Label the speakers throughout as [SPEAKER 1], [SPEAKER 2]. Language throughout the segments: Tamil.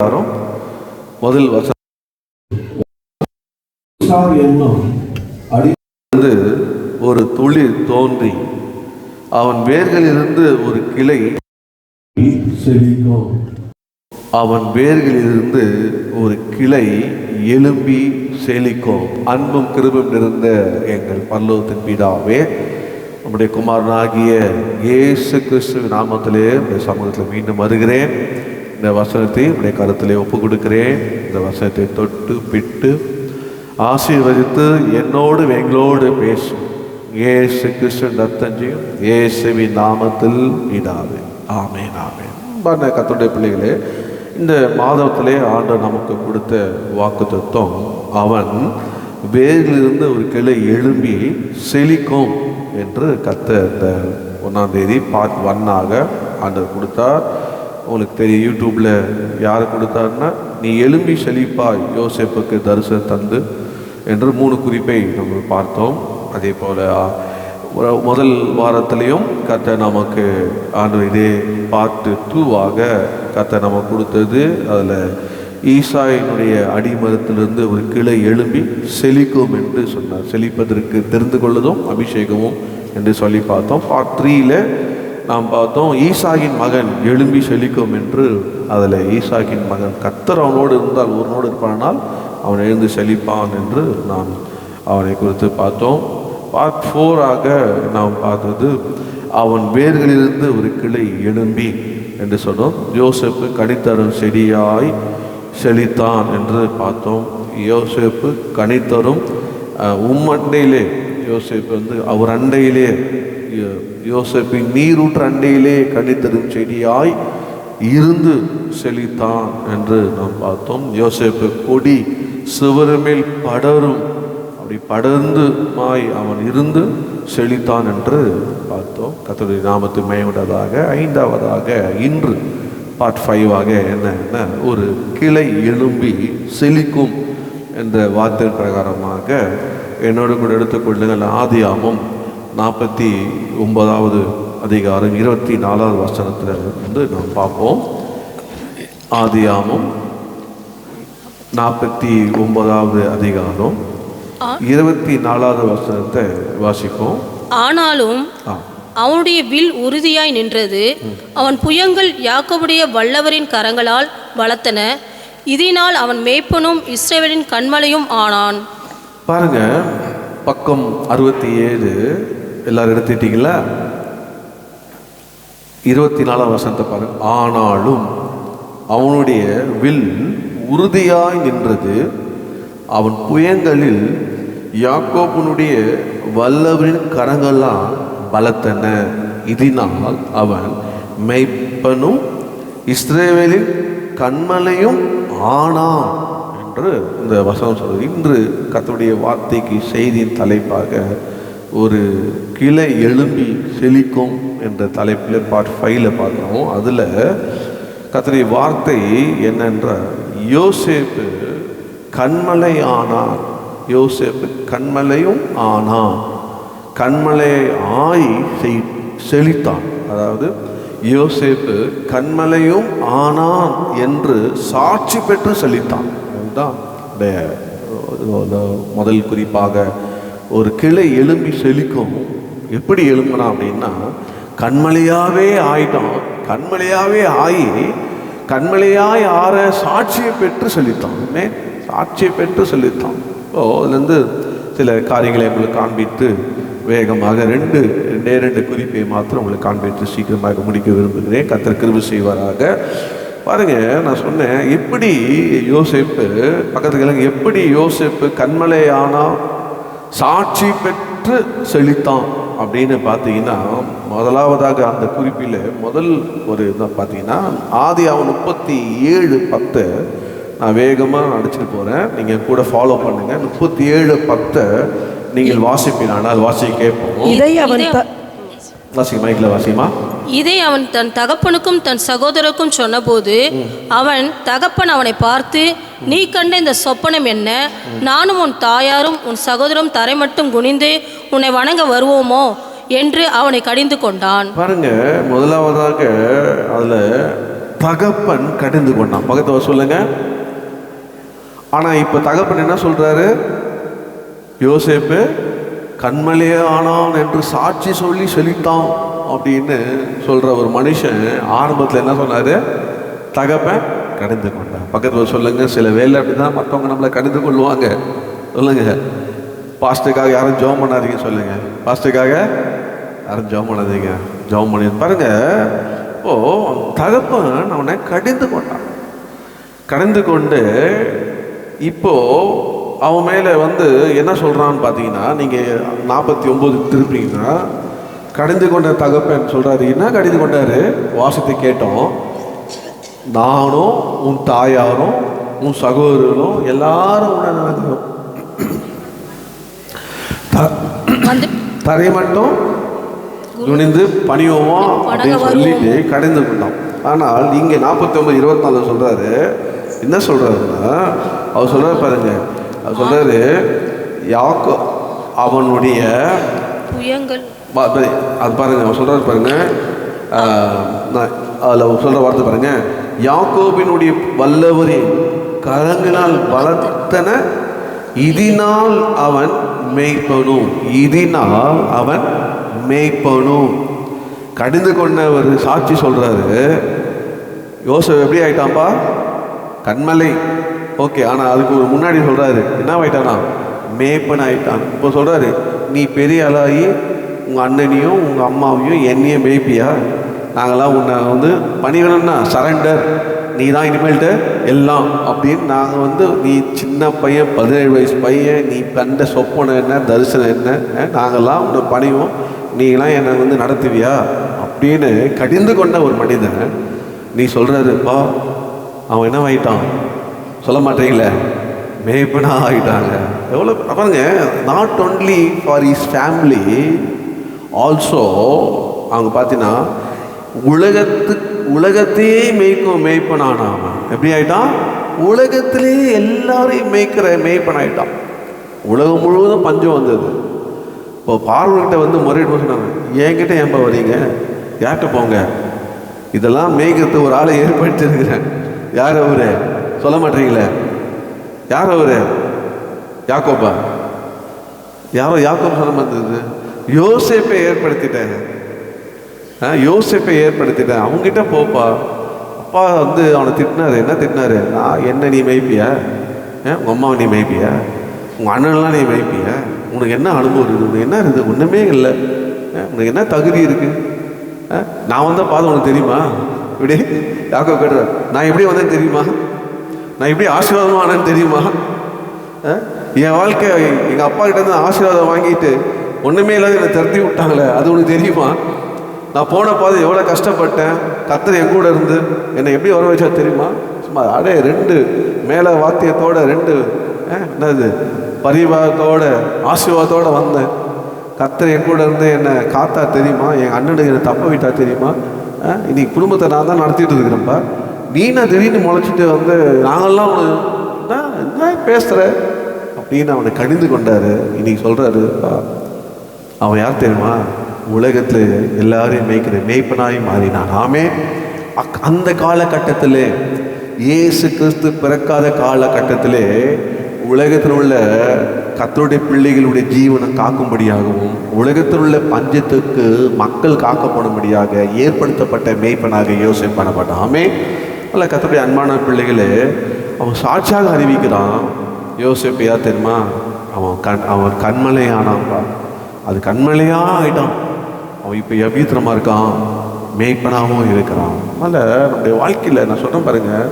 [SPEAKER 1] முதல் வசனம் ஒரு துளிர் தோன்றி அவன் வேர்களிலிருந்து ஒரு கிளை செழிக்கும். அவன் வேர்களிலிருந்து ஒரு கிளை எழும்பி செழிக்கும். அன்பும் கிருபையும் நிறைந்த எங்கள் பரலோகத்தின் பிதாவே, நம்முடைய குமாரனாகிய இயேசு கிறிஸ்துவின் நாமத்திலே இந்த சமூகத்தில் மீண்டும் வருகிறேன். இந்த வசனத்தை உடைய கருத்திலே ஒப்பு கொடுக்கிறேன். இந்த வசனத்தை தொட்டு பிட்டு ஆசீர்வதித்து என்னோடு எங்களோடு பேசும் இயேசு கிறிஸ்துவின் ரத்தஞ்சையும் இயேசுவின் நாமத்தில் பிதாவே, ஆமென் ஆமென். கர்த்தருடைய பிள்ளைகளே, இந்த மாதத்திலே ஆண்டவர் நமக்கு கொடுத்த வாக்குத்தத்தம், அவன் வேரிலிருந்து ஒரு கிளை எழும்பி செழிக்கும் என்று கர்த்தர் இந்த 1ஆம் தேதி பார்ட் 1ஆக ஆண்டவர் கொடுத்தார். உங்களுக்கு தெரியும், யூடியூப்பில் யார் கொடுத்தாருன்னா, நீ எழும்பி செழிப்பாய் யோசேப்புக்கு தரிசனம் தந்து என்று 3 குறிப்பை நம்ம பார்த்தோம். அதே போல் முதல் வாரத்திலையும் கர்த்தர் நமக்கு ஆண்டவர் இதே பார்ட் 2ஆக கர்த்தர் நமக்கு கொடுத்தது. அதில் ஈசாயினுடைய அடிமரத்திலிருந்து ஒரு கிளை எழும்பி செழிக்கும் என்று சொன்னார். செழிப்பதற்கு தெரிந்து கொள்வதும் அபிஷேகமும் என்று சொல்லி பார்த்தோம். பார்ட் 3ல் நாம் பார்த்தோம், ஈசாக்கின் மகன் எழும்பி செழிக்கும் என்று. அதில் ஈசாக்கின் மகன் கர்த்தர் அவனோடு இருந்தால், ஒருவனோடு இருப்பானால் அவன் எழுந்து செழிப்பான் என்று நாம் அவனை குறித்து பார்த்தோம். பார்ட் 4ஆக நாம் பார்த்தது, அவன் வேர்களிலிருந்து ஒரு கிளை எழும்பி என்று சொன்னோம். யோசேப்பு கனித்தரும் செடியாய் செழித்தான் என்று பார்த்தோம். யோசேப்பு கனித்தரும் உம்மண்டையிலே, யோசேப்பு அவர் அண்டையிலே, யோசேப்பின் நீரூற்று அண்டையிலே கனித்தரும் செடியாய் இருந்து செழித்தான் என்று நாம் பார்த்தோம். யோசேப்பு கொடி சுவருமேல் படரும், அப்படி படர்ந்து அவன் இருந்து செழித்தான் என்று பார்த்தோம். கர்த்தருடைய நாமத்து மகிமையுண்டதாக. 5ஆவதாக இன்று பார்ட் 5ஆக என்ன, ஒரு கிளை எழும்பி செழிக்கும் என்ற வார்த்தை பிரகாரமாக என்னோடு கூட எடுத்துக்கொள்ளுங்கள். ஆதியாகமம் 49வது அதிகாரம் 24வது வசனத்தில் நாம் பார்ப்போம். ஆதியாகமம் 49வது அதிகாரம் 24வது வசனத்தை வாசிப்போம்.
[SPEAKER 2] ஆனாலும் அவனுடைய வில் உறுதியாய் நின்றது, அவன் புயங்கள் யாக்கோபுடைய வல்லவரின் கரங்களால் பலத்தன, இதனால் அவன் மேய்ப்பனும் இஸ்ரவேலின் கண்மலையும் ஆனான்.
[SPEAKER 1] பாருங்க, பக்கம் 67 எல்லாரும் எடுத்துட்டீங்களா? 24வது வசனத்தை பாருங்க. ஆனாலும் அவனுடைய வில் உறுதியாய் நின்றது, அவன் புயங்களில் யாக்கோபுனுடைய வல்லவரின் கரங்களால் பலத்தன, இதனால் அவன் மெய்ப்பனும் இஸ்ரவேலின் கண்மலையும் ஆனான் என்று இந்த வசனம் சொல்வது. இன்று கர்த்தருடைய வார்த்தைக்கு செய்தியின் தலைப்பாக ஒரு கிளை எழும்பி செழிக்கும் என்ற தலைப்பில் பார்ட் 5ல் பார்க்குறோம். அதில் கர்த்தருடைய வார்த்தை என்னென்ற, யோசேப்பு கண்மலை ஆனான். யோசேப்பு கண்மலையும் ஆனான், கண்மலை ஆய் செழித்தான். அதாவது யோசேப்பு கண்மலையும் ஆனான் என்று சாட்சி பெற்று செழித்தான். அதுதான் முதல் குறிப்பாக. ஒரு கிளை எழும்பி செழிக்கும். எப்படி எழும்பினா அப்படின்னா, கண்மலையாகவே ஆயிட்டான். கண்மலையாகவே ஆகி கண்மலையாய் ஆற சாட்சியை பெற்று செழித்தான். சாட்சியை பெற்று செழித்தான். அதுலேருந்து சில காரியங்களை உங்களுக்கு காண்பித்து வேகமாக ரெண்டே குறிப்பை மாத்திரம் உங்களுக்கு காண்பித்து சீக்கிரமாக முடிக்க விரும்புகிறேன். கர்த்தர் கிருபை செய்வாராக. பாருங்க, நான் சொன்னேன் எப்படி யோசேப்பு பக்கத்துக்கு எப்படி யோசேப்பு கண்மலை ஆனா சாட்சி பெற்று செழித்தான் அப்படின்னு பார்த்தீங்கன்னா, முதலாவதாக அந்த குறிப்பில் முதல் ஒரு இதை பார்த்தீங்கன்னா, ஆதியாகமம் 37:10 நான் வேகமாக அடிச்சுட்டு போகிறேன், நீங்கள் கூட ஃபாலோ பண்ணுங்கள். 37:10 நீங்கள் வாசிப்பீங்கன்னா அது வாசிக்க கேட்போம். வாசிக்க மைக்கில் வாசிமா.
[SPEAKER 2] இதை அவன் தன் தகப்பனுக்கும் தன் சகோதரருக்கும் சொன்னபோது அவன் தகப்பன் அவனை பார்த்து, நீ கண்ட இந்த சொப்பனம் என்ன? நானும் உன் தாயாரும் உன் சகோதரரும் தரை மட்டும் குனிந்து உன்னை வணங்க வருவோமோ என்று அவனை கடிந்து கொண்டான்.
[SPEAKER 1] பாருங்க, முதலாவதாக அதில் தகப்பன் கடிந்து கொண்டான். பக்கத்துல சொல்லுங்க. ஆனா இப்ப தகப்பன் என்ன சொல்றாரு? யோசேப்பு கண்மலையே ஆனான் என்று சாட்சி சொல்லி சொல்லிட்டான் அப்படின்னு சொல்ற ஒரு மனுஷன் ஆரம்பத்தில் என்ன சொன்னாரு? தகப்பன் கடிந்து கொண்டான். பக்கத்தில் சொல்லுங்க. சில வேலை அப்படிதான் மற்றவங்க நம்மளை கடிந்து கொள்வாங்க. சொல்லுங்க. பாஸ்டருக்காக யாரும் ஜெபம் பண்ணாதீங்க. சொல்லுங்க. பாஸ்டருக்காக யாரும் ஜெபம் பண்ணாதீங்க. ஜெபம் பண்ணி பாருங்க. இப்போ தகப்பன் அவனை கடிந்து கொண்டான். கடிந்து கொண்டு இப்போ அவன் மேலே என்ன சொல்கிறான்னு பார்த்தீங்கன்னா, நீங்கள் 49 திருப்பிங்கன்னா, கடிந்து கொண்ட தகப்பன் சொல்கிறாரு. என்ன கடிந்து கொண்டாரு? வாசத்தை கேட்டோம். நானும் உன் தாயாரும் உன் சகோதரரும் எல்லாரும் உடனே தரை மட்டும் துணிந்து பணியோமா அப்படின்னு சொல்லிட்டு கடிந்து கொண்டான். ஆனால் இங்கே 49:24 சொல்கிறாரு. என்ன சொல்கிறாருன்னா, அவர் சொல்கிறார் பாருங்க. அவர் சொல்கிறாரு, யாக்கோ அவனுடைய புயங்கள் அது பாருங்க. அவர் சொல்கிறாரு பாருங்க. அதில் சொல்கிற வார்த்தை பாருங்க. யாக்கோபினுடைய வல்லவரின் கரங்களினால் பலத்தன இதனால் அவன் மேய்ப்பனும். இதனால் அவன் மேய்ப்பனும். கடிந்து கொண்ட ஒரு சாட்சி சொல்றாரு. யோசேப்பு எப்படி ஆயிட்டான்ப்பா? கண்மலை. ஓகே. ஆனால் அதுக்கு ஒரு முன்னாடி சொல்றாரு. என்ன ஆயிட்டானா? மேய்ப்பன் ஆயிட்டான். இப்போ சொல்றாரு, நீ பெரிய ஆளாகி உங்கள் அண்ணனையும் உங்கள் அம்மாவையும் என்னையும் மேய்ப்பியா? நாங்களாம் உன்னை பணிகணும்னா சரண்டர், நீ தான் இனிமேல்ட்டு எல்லாம் அப்படின்னு நாங்கள் நீ சின்ன பையன், 17 வயசு பையன், நீ கண்ட சொப்பனம் என்ன, தரிசனம் என்ன, நாங்கள்லாம் உன்னை பணிவோம், நீங்களாம் என்னை நடத்துவியா அப்படின்னு கடிந்து கொண்ட ஒரு மனிதன் நீ சொல்கிறதுப்பா. அவன் என்ன ஆகிட்டான்? சொல்ல மாட்டீங்களே, மேய்ப்பனா ஆகிட்டாங்க. எவ்வளோ பாருங்க. Not only for his family, also அவங்க பார்த்தீங்கன்னா உலகத்தையே மேய்ப்பனான அவன் எப்படி ஆயிட்டான்? உலகத்திலே எல்லாரையும் மேய்ப்பன் ஆயிட்டான். உலகம் முழுவதும் பஞ்சம் வந்தது. இப்போ பார்வர்கிட்ட முறையிட்டு சொன்னாங்க, என்கிட்ட ஏன்பா வரீங்க? யார்கிட்ட போங்க? இதெல்லாம் மேய்க்கிறது ஒரு ஆளை ஏற்படுத்தியிருக்கிறேன். யார் அவரு? சொல்ல மாட்டீங்களே. யார் அவரு? யாக்கோபா? யாரோ யாக்கோபு சொல்ல மாட்டேங்குது. யோசேப்பை ஏற்படுத்திட்டேன். யோசேப்பை ஏற்படுத்திட்டேன். அவங்ககிட்ட போப்பா. அப்பா அவனை திட்டினாரு. என்ன திட்டினாரு? என்ன நீ மேய்ப்பியா? உங்கள் அம்மாவை நீ மேய்ப்பியா? உங்கள் அண்ணன்லாம் நீ மேய்ப்பியா? உனக்கு என்ன அனுபவம் இருக்குது? உனக்கு என்ன இருக்குது? ஒன்றுமே இல்லை. உனக்கு என்ன தகுதி இருக்குது? நான் பார்த்து உனக்கு தெரியுமா? இப்படி யாக்கோ கேட்டுறேன். நான் எப்படி வந்தேன்னு தெரியுமா? நான் எப்படி ஆசீர்வாதமானேன்னு தெரியுமா? என் வாழ்க்கை எங்கள் அப்பா கிட்டேருந்து ஆசீர்வாதம் வாங்கிட்டு ஒன்றுமே இல்லாத என்னை திரட்டி விட்டாங்களே, அது உனக்கு தெரியுமா? நான் போன பாதை எவ்வளோ கஷ்டப்பட்டேன். கர்த்தர் என் கூட இருந்து என்னை எப்படி வர வச்சா தெரியுமா? சும்மா அடே 2 மேலே வாத்தியத்தோட 2 என்னது பரிவாரத்தோட ஆசீர்வாதத்தோடு வந்தேன். கர்த்தர் என் கூட இருந்து என்னை காத்தா தெரியுமா? என் அண்ணனுக்கு என்னை தப்ப விட்டா தெரியுமா? இன்னைக்கு குடும்பத்தை நான் தான் நடத்திட்டு இருக்கிறேன்ப்பா. நீ நான் திடீர்னு முளைச்சிட்டு நாங்கள்லாம் என்ன பேசுகிற அப்படின்னு அவனை கடிந்து கொண்டாரு. இன்னைக்கு சொல்கிறாரு, அவன் யார் தெரியுமா? உலகத்தில் எல்லாரையும் மேய்ப்பனாய் மாறினான். ஆமே. அந்த காலகட்டத்தில், இயேசு கிறிஸ்து பிறக்காத காலகட்டத்திலே உலகத்தில் உள்ள கர்த்தருடைய பிள்ளைகளுடைய ஜீவனை காக்கும்படியாகவும் உலகத்தில் உள்ள பஞ்சத்துக்கு மக்கள் காக்கப்படும்படியாக ஏற்படுத்தப்பட்ட மேய்ப்பனாக யோசேப்பு பண்ணப்பட்டான். ஆமே. அல்ல கர்த்தருடைய அன்பான பிள்ளைகளே, அவன் சாட்சியாக அறிவிக்கிறான். யோசேப்பு யார் தெரியுமா? அவன் கண்மலையானான்ப்பா. அது கண்மலையாக ஆகிட்டான். அவன் இப்போ எவ்வீத்திரமாக இருக்கான், மேய்ப்பனாகவும் இருக்கிறான். அதனால் நம்முடைய வாழ்க்கையில் நான் சொல்கிறேன் பாருங்கள்,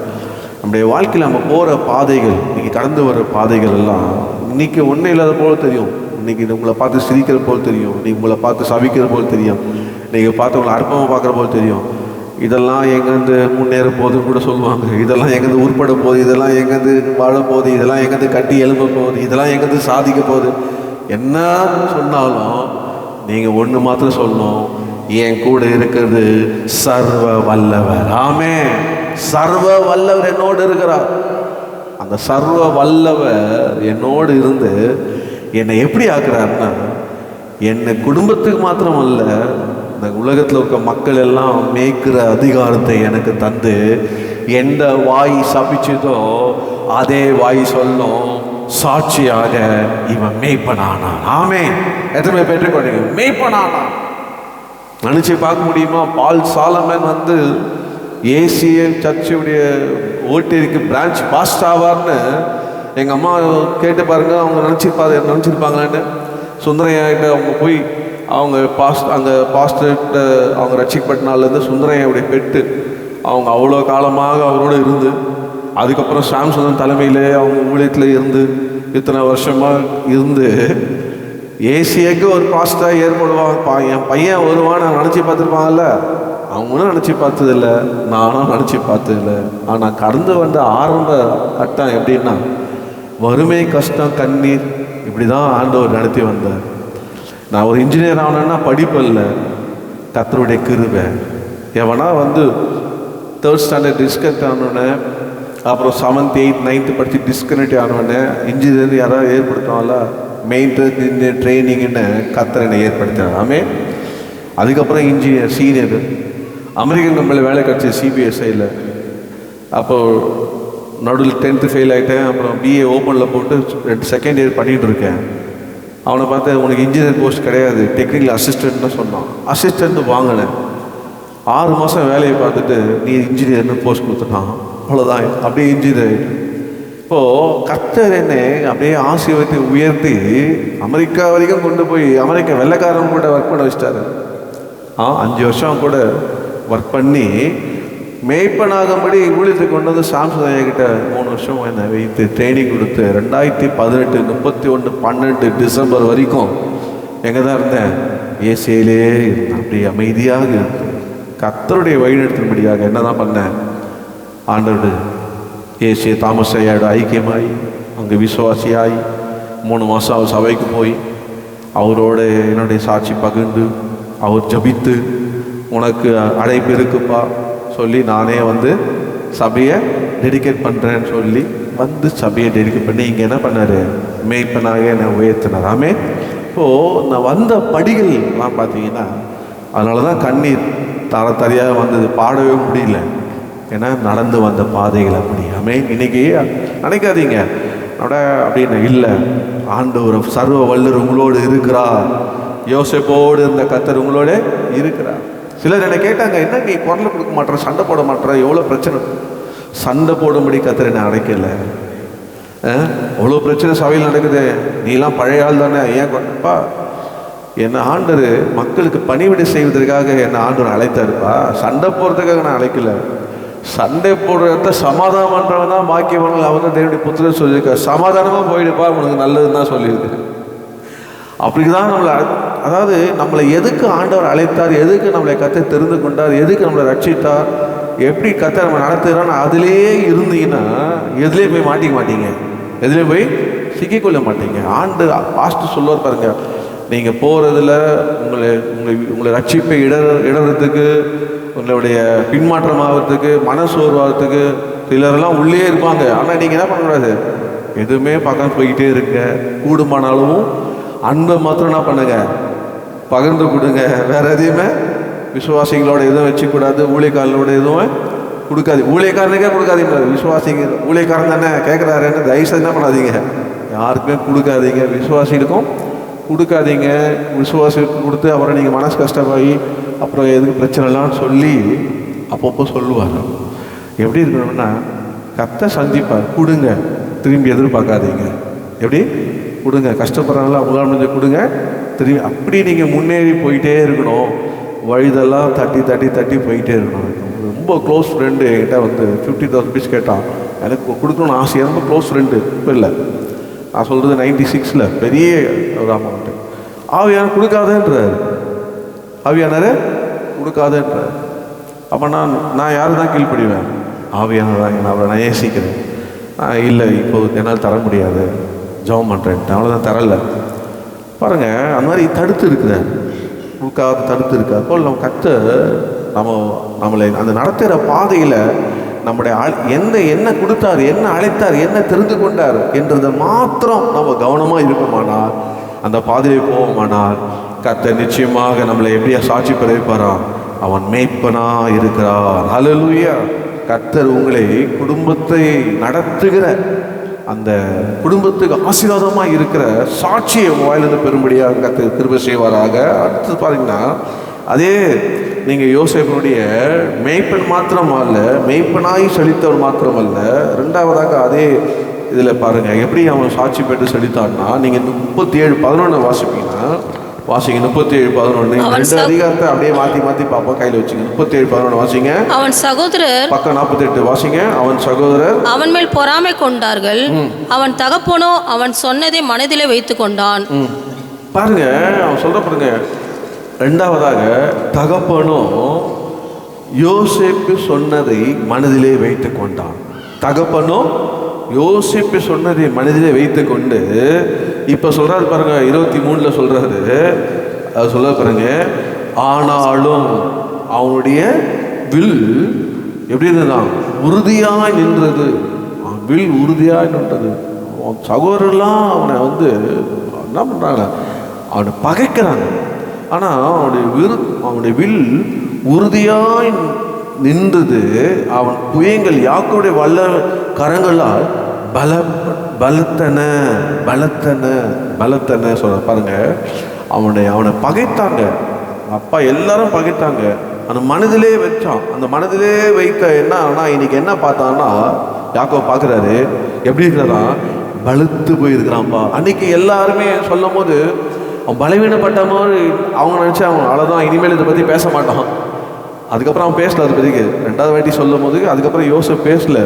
[SPEAKER 1] நம்முடைய வாழ்க்கையில் நம்ம போகிற பாதைகள், இன்றைக்கி கடந்து வர பாதைகள் எல்லாம் இன்றைக்கி ஒன்றும் இல்லாத போல் தெரியும். இன்றைக்கி உங்களை பார்த்து சிரிக்கிற போல் தெரியும். இன்றைக்கி உங்களை பார்த்து சபிக்கிற போல் தெரியும். நீங்கள் பார்த்து உங்களை அற்பமாக பார்க்குற போல் தெரியும். இதெல்லாம் எங்கேருந்து முன்னேற போகுதுன்னு கூட சொல்லுவாங்க. இதெல்லாம் எங்கேருந்து உருப்பட போகுது, இதெல்லாம் எங்கேருந்து வாழ போகுது, இதெல்லாம் எங்கேருந்து கட்டி எழும்ப போகுது, இதெல்லாம் எங்கேருந்து சாதிக்க போகுது. என்ன சொன்னாலும் நீங்கள் ஒன்று மாத்திரம் சொல்லணும், என் கூட இருக்கிறது சர்வ வல்லவர். ஆமே. சர்வ வல்லவர் என்னோடு இருக்கிறார். அந்த சர்வ வல்லவர் என்னோடு இருந்து என்னை எப்படி ஆக்குறாருன்னா, என்னை குடும்பத்துக்கு மாத்திரம் அல்ல, இந்த உலகத்தில் இருக்க மக்கள் எல்லாம் மேய்க்கிற அதிகாரத்தை எனக்கு தந்து எந்த வாய் சபிச்சதோ அதே வாய் சொல்லும் சாட்சியாக இவன் மேய்ப்பனானான். ஆமென். எத்தனை பேர் பெற்றுக்கொண்டீங்க? மேய்ப்பனானான். நினச்சி பார்க்க முடியுமா? பால் சாலமன் வந்து ஏசிய சர்ச்சுடைய ஓட்டேரிக்கு பிரான்ச் பாஸ்ட் ஆவார்னு எங்கள் அம்மா கேட்டு பாருங்க. அவங்க நினச்சிருப்பாங்களான்னு. சுந்தரையாகிட்ட அவங்க போய் அவங்க அங்கே பாஸ்டர்கிட்ட அவங்க ரட்சிக்கப்பட்ட நாள்லேருந்து சுந்தரையாவுடைய பெட்டு அவங்க அவ்வளோ காலமாக அவரோடு இருந்து, அதுக்கப்புறம் சாம்சன் தலைமையில் அவங்க ஊழியத்தில் இருந்து இத்தனை வருஷமாக இருந்து ஏசியாக்கு ஒரு பாஸ்டாக ஏற்படுவான், என் பையன் வருவான்னு நினச்சி பார்த்துருப்பாங்கல்ல. அவங்களும் நினச்சி பார்த்ததில்லை, நானும் நினச்சி பார்த்ததில்ல. ஆனால் கடந்து வந்த ஆரம்ப கட்டம் எப்படின்னா வறுமை, கஷ்டம், கண்ணீர், இப்படி தான் ஆண்டவர் நடத்தி வந்தார். நான் ஒரு இன்ஜினியர் ஆனேன்னா படிப்பு இல்லை, கர்த்தருடைய கிருபை. எவனா வந்து 3rd ஸ்டாண்டர்ட் டிஸ்கனெக்ட் ஆனோடனே, அப்புறம் 7th 8th 9th படித்து டிஸ்கனெக்ட் ஆனோடனே இன்ஜினியர் யாராவது ஏற்படுத்துவாங்களா? மெயின்டெனன்ஸ் இன்ஜினியர் ட்ரைனிங்னு கர்த்தர் என்னை ஏற்படுத்தினார். ஆமென். அதுக்கப்புறம் இன்ஜினியர் சீனியர் அமெரிக்கன் கம்பெனியில் வேலை கிடச்சி சிபிஎஸ்ஐயில். அப்போது நடுவில் 10th ஃபெயில் ஆகிட்டேன். அப்புறம் பிஏ ஓப்பனில் போட்டு 2nd இயர் பண்ணிகிட்டு இருக்கேன். அவனை பார்த்து உனக்கு இன்ஜினியர் போஸ்ட் கிடையாது, டெக்னிக்கல் அசிஸ்டன்ட்னு சொன்னான். அசிஸ்டன்ட் வாங்கினேன். 6 மாதம் வேலையை பார்த்துட்டு நீ இன்ஜினியர்னு போஸ்ட் கொடுத்துட்டான். அவ்வளோதான், அப்படியே இன்ஜினியர் ஆகிட்டு. இப்போது கர்த்தர் என்னை அப்படியே ஆசீர்வதித்து உயர்த்தி அமெரிக்கா வரைக்கும் கொண்டு போய் அமெரிக்கா வெள்ளைக்காரன் கூட ஒர்க் பண்ண வச்சிட்டாரு. 5 வருஷம் கூட ஒர்க் பண்ணி மேய்ப்பனாகும்படி ஊழியத்துக்கு கொண்டு வந்து சாம்சன் ஐயாக்கிட்ட 3 வருஷம் என்னை வைத்து ட்ரைனிங் கொடுத்து 2018 31/12 டிசம்பர் வரைக்கும் எங்கே தான் இருந்தேன்? ஏசியிலே இருந்தேன். அப்படி அமைதியாக இருந்தேன். கர்த்தருடைய வழிநடத்தும்படியாக என்ன தான் பண்ணேன்? ஆண்டோடு ஏசிய தாமஸ் ஐயாவோட ஐக்கியமாகி அங்கே விசுவாசியாகி 3 மாதம் அவர் சபைக்கு போய் அவரோட என்னுடைய சாட்சி பகிர்ந்து அவர் ஜபித்து உனக்கு அழைப்பு இருக்குப்பா சொல்லி நானே வந்து சபையை டெடிகேட் பண்ணுறேன்னு சொல்லி வந்து சபையை டெடிகேட் பண்ணி இங்கே என்ன பண்ணார்? மேய்ப்பனாக என்னை உயர்த்தினார். ஆமே. இப்போது நான் வந்த படிகள்லாம் பார்த்தீங்கன்னா அதனால தான் கண்ணீர் தரையாக வந்தது, பாடவே முடியல. ஏன்னா நடந்து வந்த பாதைகள் அப்படி. ஆமே. இன்னைக்கு நினைக்காதீங்க அப்படின்னு இல்லை. ஆண்டவர் சர்வ வல்லர் உங்களோடு இருக்கிறார். யோசேப்போடு இருந்த கர்த்தர் உங்களோட இருக்கிறார். சிலர் என்னை கேட்டாங்க, என்ன நீ குரலை கொடுக்க மாட்டேற, சண்டை போட மாட்டேற, எவ்வளோ பிரச்சனை. சண்டை போடும்படி கர்த்தர் என்னை அடைக்கலை. அவ்வளோ பிரச்சனை சபையில் நடக்குது, நீலாம் பழைய ஆள் தானே, ஏன் கொண்டப்பா? என்னை ஆண்டவர் மக்களுக்கு பணிவிடை செய்வதற்காக என்னை ஆண்டவர் அழைத்தாருப்பா. சண்டை போடுறதுக்காக நான் அழைக்கல. சண்டை போடுறத சமாதானம் பண்ணுறவன் தான் பாக்கியவர்கள். அவர் தான் தேவனுடைய புத்திரர் சொல்லியிருக்கார். சமாதானமாக போயிடுப்பா, உனக்கு நல்லதுன்னு தான் சொல்லியிருக்கு. அப்படி தான் நம்மளை, அதாவது நம்மளை எதுக்கு ஆண்டவர் அழைத்தார், எதுக்கு நம்மளை கர்த்தர் தெரிந்து கொண்டார், எதுக்கு நம்மளை ரட்சித்தார், எப்படி கர்த்தர் நம்ம நடத்துகிறான்னு அதிலேயே இருந்தீங்கன்னா எதுலேயே போய் மாட்டிக்க மாட்டீங்க, எதுலேயும் போய் சிக்கிக்கொள்ள மாட்டீங்க. பாஸ்டர் சொல்லுவார் பாருங்க, நீங்கள் போகிறதுல உங்களை ரட்சிப்பை இடறதுக்கு, உங்களுடைய பின்மாற்றம் ஆகிறதுக்கு, மனசோர்வாகிறதுக்கு சிலரெல்லாம் உள்ளே இருப்பாங்க. ஆனால் நீங்கள் என்ன பண்ணக்கூடாது? எதுவுமே பார்க்காம போய்கிட்டே இருக்க. கூடுமானாலும் அன்பை மாத்திரம் என்ன பண்ணுங்க, பகிர்ந்து கொடுங்க. வேறு எதையுமே விசுவாசிகளோட எதுவும் வச்சுக்கூடாது, ஊழியக்காரங்களோட எதுவும் கொடுக்காது. ஊழியக்காரனுக்கே கொடுக்காதீங்க. விசுவாசிங்க ஊழியக்காரன் தானே கேட்குறாருன்னு தயவுசெய்து என்ன பண்ணாதீங்க, யாருக்குமே கொடுக்காதீங்க. விசுவாசிகளுக்கும் கொடுக்காதீங்க. விசுவாசிக்கு கொடுத்து அப்புறம் நீங்கள் மனசு கஷ்டமாகி அப்புறம் எதுக்கு பிரச்சனைலாம் சொல்லி அப்பப்போ சொல்லுவார். எப்படி இருக்கணும்னா கர்த்தர் சந்திப்பார். கொடுங்க, திரும்பி எதிர்பார்க்காதீங்க. எப்படி கொடுங்க, கஷ்டப்படுறாங்களா அவங்களால முடிஞ்ச கொடுங்க, திரும்பி அப்படி நீங்கள் முன்னேறி போயிட்டே இருக்கணும். வயதெல்லாம் தட்டி தட்டி தட்டி போயிட்டே இருக்கணும். ரொம்ப க்ளோஸ் ஃப்ரெண்டு என்கிட்ட வந்து 50,000 rupees கேட்டான். எனக்கு கொடுக்கணும்னு ஆசை. ரொம்ப க்ளோஸ் ஃப்ரெண்டு. இப்போ இல்லை, நான் சொல்கிறது 96ல் பெரிய ஒரு அமௌண்ட்டு. ஆவியான கொடுக்காதேன்றார். ஆவியானார் கொடுக்காதேன்றார். அப்போ நான் யார் தான் கீழ்ப்படிவேன்? ஆவியானதான். நான் அவரை நான் நேசிக்கிறேன். இல்லை இப்போ என்னால் தர முடியாது, ஜெபம் பண்ணுறேன்ட்டு அவ்வளோதான், தரலை. பாருங்கள், அந்த மாதிரி தடுத்து இருக்குதார், கொடுக்காத தடுத்து இருக்கு. அப்போ நம்ம நம்மளை அந்த நடத்துகிற பாதையில் நம்முடைய என்ன கொடுத்தார், என்ன அழைத்தார், என்ன தெரிந்து கொண்டார் என்றதை மாத்திரம் நம்ம கவனமாக இருப்போமானால், அந்த பாதையை போவோமானால் கர்த்தர் நிச்சயமாக நம்மளை எப்படியா சாட்சி பெற வைப்பாராம்? அவன் மேய்ப்பனா இருக்கிறார். ஹல்லேலூயா. கர்த்தர் உங்களை குடும்பத்தை நடத்துகிற அந்த குடும்பத்துக்கு ஆசீர்வாதமாக இருக்கிற சாட்சியை வாயிலிருந்து பெறும்படியாக கர்த்தர் கிருபை செய்வாராக. அடுத்து பாருங்கன்னா, அதே நீங்கள் யோசேப்பினுடைய மேய்ப்பன் மாத்திரம் அல்ல, மேய்ப்பனாய் செழித்தவர் மாத்திரம் அல்ல, ரெண்டாவதாக அதே இதில் பாருங்கள் எப்படி அவன் சாட்சி பெற்று செழித்தான்னா, நீங்கள் 37:11 வாசிப்பீங்கன்னா, வாசிங்க 37:11. 2 அதிகாரத்தை அப்படியே மாற்றி மாற்றி பார்ப்போம், கையில் வச்சுங்க. 37:11 வாசிங்க. அவன் சகோதரர் பக்கம் 48 வாசிங்க. அவன் சகோதரர் அவன் மேல் பொறாமை கொண்டார்கள், அவன் தகப்பனோ அவன் சொன்னதை மனதிலே வைத்து கொண்டான். பாருங்க, அவன் சொல்ற பாருங்க, ரெண்டாவதாக தகப்பனோ யோசேப்பு சொன்னதை மனதிலே வைத்து கொண்டான். தகப்பனோ யோசிப்பு சொன்னதை மனதிலே வைத்து கொண்டு இப்போ சொல்றாரு பாருங்க, 23 சொல்றாரு, அது சொல்ல பாருங்க, ஆனாலும் அவனுடைய வில் எப்படி இருந்ததுதான்? உறுதியாய் நின்றது. வில் உறுதியாய் நின்றது. சகோதரர்லாம் அவனை என்ன பண்றாங்க? அவனை பகைக்கிறாங்க. ஆனால் அவனுடைய வில் உறுதியாய் நின்றது. அவன் புயங்கள் யாக்கோடைய வல்ல கரங்களால் பலத்தன சொல்ற பாருங்க. அவனை பகைத்தாங்க. அப்பா எல்லாரும் பகைத்தாங்க. அந்த மனதிலே வச்சான். அந்த மனதிலே வைத்த என்ன ஆனால் இன்னைக்கு என்ன பார்த்தான்னா, யாக்கோ பார்க்குறாரு எப்படி இருக்கிறதா? பலுத்து போயிருக்கிறான்ப்பா. அன்னைக்கு எல்லாருமே சொல்லும் போது அவன் பலவீனப்பட்ட மாதிரி அவங்க நினச்சி அவன் அவ்வளோதான், இனிமேல் இதை பற்றி பேச மாட்டான். அதுக்கப்புறம் அவன் பேசல. அது பற்றிக்கு 2வது வாட்டி சொல்லும் போது அதுக்கப்புறம் யோசேப்பு பேசல.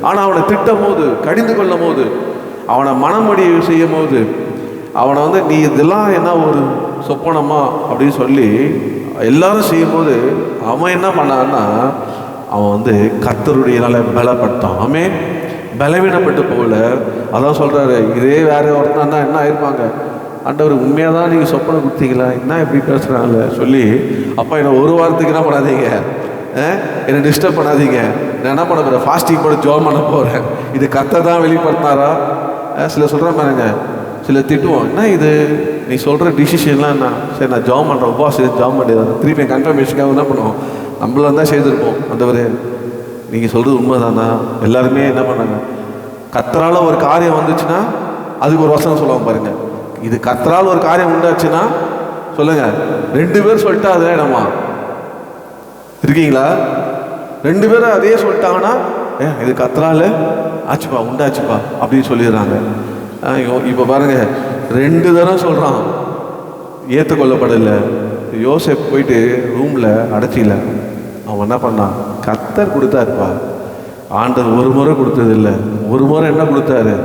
[SPEAKER 1] ஆனால் அவனை திட்டும் போது, கடிந்து கொள்ளும் போது, அவனை மனமடி செய்யும் போது, அவனை நீ இதெல்லாம் என்ன ஒரு சொப்பனமா அப்படின்னு சொல்லி எல்லாரும் செய்யும் போது அவன் என்ன பண்ணான்னா, அவன் கர்த்தருடைய நாளை பலப்படுத்தான். அவன் பலவீனப்பட்டு போகல. அதான் சொல்கிறாரு, இதே வேற ஒருத்தன் தான் என்ன ஆயிருப்பாங்க, ஆண்டவர் உண்மையாக தான் நீங்கள் சொப்பனை கொடுத்தீங்களா, என்ன எப்படி பேசுகிறாங்கள சொல்லி, அப்பா என்னை ஒரு வாரத்துக்கு என்ன பண்ணாதீங்க, என்னை டிஸ்டர்ப் பண்ணாதீங்க, நான் என்ன பண்ண போகிறேன், ஃபாஸ்டிங் போட ஜோம் பண்ண போகிறேன். இது கர்த்தர் தான் வெளிப்படுத்தினாரா? சில சொல்கிற பாருங்க, சில திட்டுவோம், என்ன இது நீ சொல்கிற டிசிஷன்லாம் என்ன? சரி நான் ஜாம் பண்ணுறேன், உபவாசம் ஜாம் பண்ணிடுறேன், திருப்பி கன்ஃபர்மேஷனுக்காக என்ன பண்ணுவோம், நம்மளும் தான் செய்திருப்போம். அந்தவர் நீங்கள் சொல்கிறது உண்மை தானா? எல்லாருமே என்ன பண்ணாங்க, கர்த்தரால் ஒரு காரியம் வந்துச்சுன்னா அதுக்கு ஒரு வசனம் சொல்லுவாங்க பாருங்க. இது கர்த்தரால் ஒரு காரியம் உண்டாச்சுன்னா சொல்லுங்க, 2 பேர் சொல்லிட்டா அதே இடமா இருக்கீங்களா? 2 பேரும் அதே சொல்லிட்டாங்கன்னா இது கர்த்தரால் ஆச்சுப்பா, உண்டாச்சுப்பா அப்படின்னு சொல்லிடுறாங்க. இப்போ பாருங்க, 2 தடவை சொல்கிறான், ஏற்றுக்கொள்ளப்படலை. யோசேப்பு போயிட்டு ரூமில் அடைச்சிக்கல. அவன் என்ன பண்ணான், கர்த்தர் கொடுத்தாருப்பா, ஆண்டவர் ஒரு முறை கொடுத்ததில்லை, ஒரு முறை என்ன கொடுத்தாரு,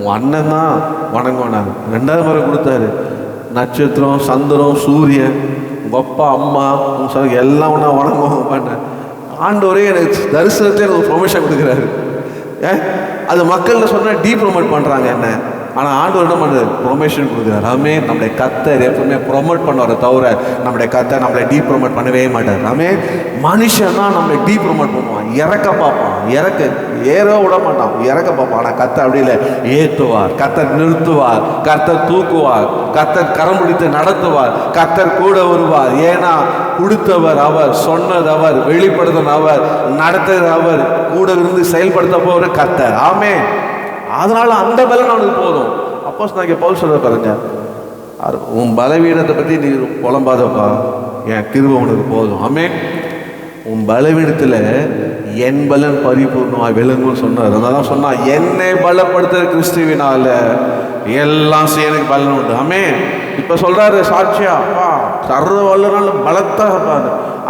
[SPEAKER 1] உன் அண்ணன் தான் வணங்கினாங்க, 2வது முறை கொடுத்தாரு, நட்சத்திரம், சந்திரம், சூரியன், உங்கள் அப்பா அம்மா உங்கள் எல்லாம் ஒன்றா வணங்குவாங்க பண்ண ஆண்டவரே எனக்கு தரிசனத்தை எனக்கு ப்ரொமோஷன் கொடுக்குறாரு. அது மக்கள்கிட்ட சொன்னால் டீப்ரொமோட் பண்ணுறாங்க என்ன, ஆனால் ஆண்டவர் என்ன பண்ணுறது, ப்ரொமோஷன் கொடுக்குறாரு. ஆமே, நம்முடைய கர்த்தர் எப்பவுமே ப்ரொமோட் பண்ணுவாரை தவிர நம்முடைய கர்த்தர் நம்மளை டீப்ரொமோட் பண்ணவே மாட்டார். ஆமே, மனுஷன் தான் நம்மளை டீப்ரொமோட் பண்ணுவான், இறக்க பார்ப்பான், ஏற விட மாட்டான், இறக்க பார்ப்பான். ஆனால் கர்த்தர் அப்படி இல்லை, ஏற்றுவார், கர்த்தர் நிறுத்துவார், கர்த்தர் தூக்குவார், கர்த்தர் கரம் பிடித்து நடத்துவார், கர்த்தர் கூட வருவார். ஏன்னா கொடுத்தவர் அவர், சொன்னது அவர், வெளிப்படுத்தின அவர், நடத்துகிற அவர், கூட இருந்து செயல்படுத்த போகிற கர்த்தர். ஆமே, அதனால அந்த பலன் அவனுக்கு போதும். அப்போ நான் பவுல் சொல்ற பாருங்க, உன் பலவீனத்தை பற்றி நீ புலம்பாதப்பா, என் கிருபை உனக்கு போதும். ஆமே, உன் பலவீனத்தில் என் பலன் பரிபூர்ணமாக விளங்கும்னு சொன்னார். அதனால தான் சொன்னா, என்னை பலப்படுத்துகிற கிறிஸ்துவினால எல்லாம் செய்ய எனக்கு பலன் உண்டு. ஆமே, இப்போ சொல்றாரு சாட்சியா, அப்பா சர்வ வல்லனால பலத்தா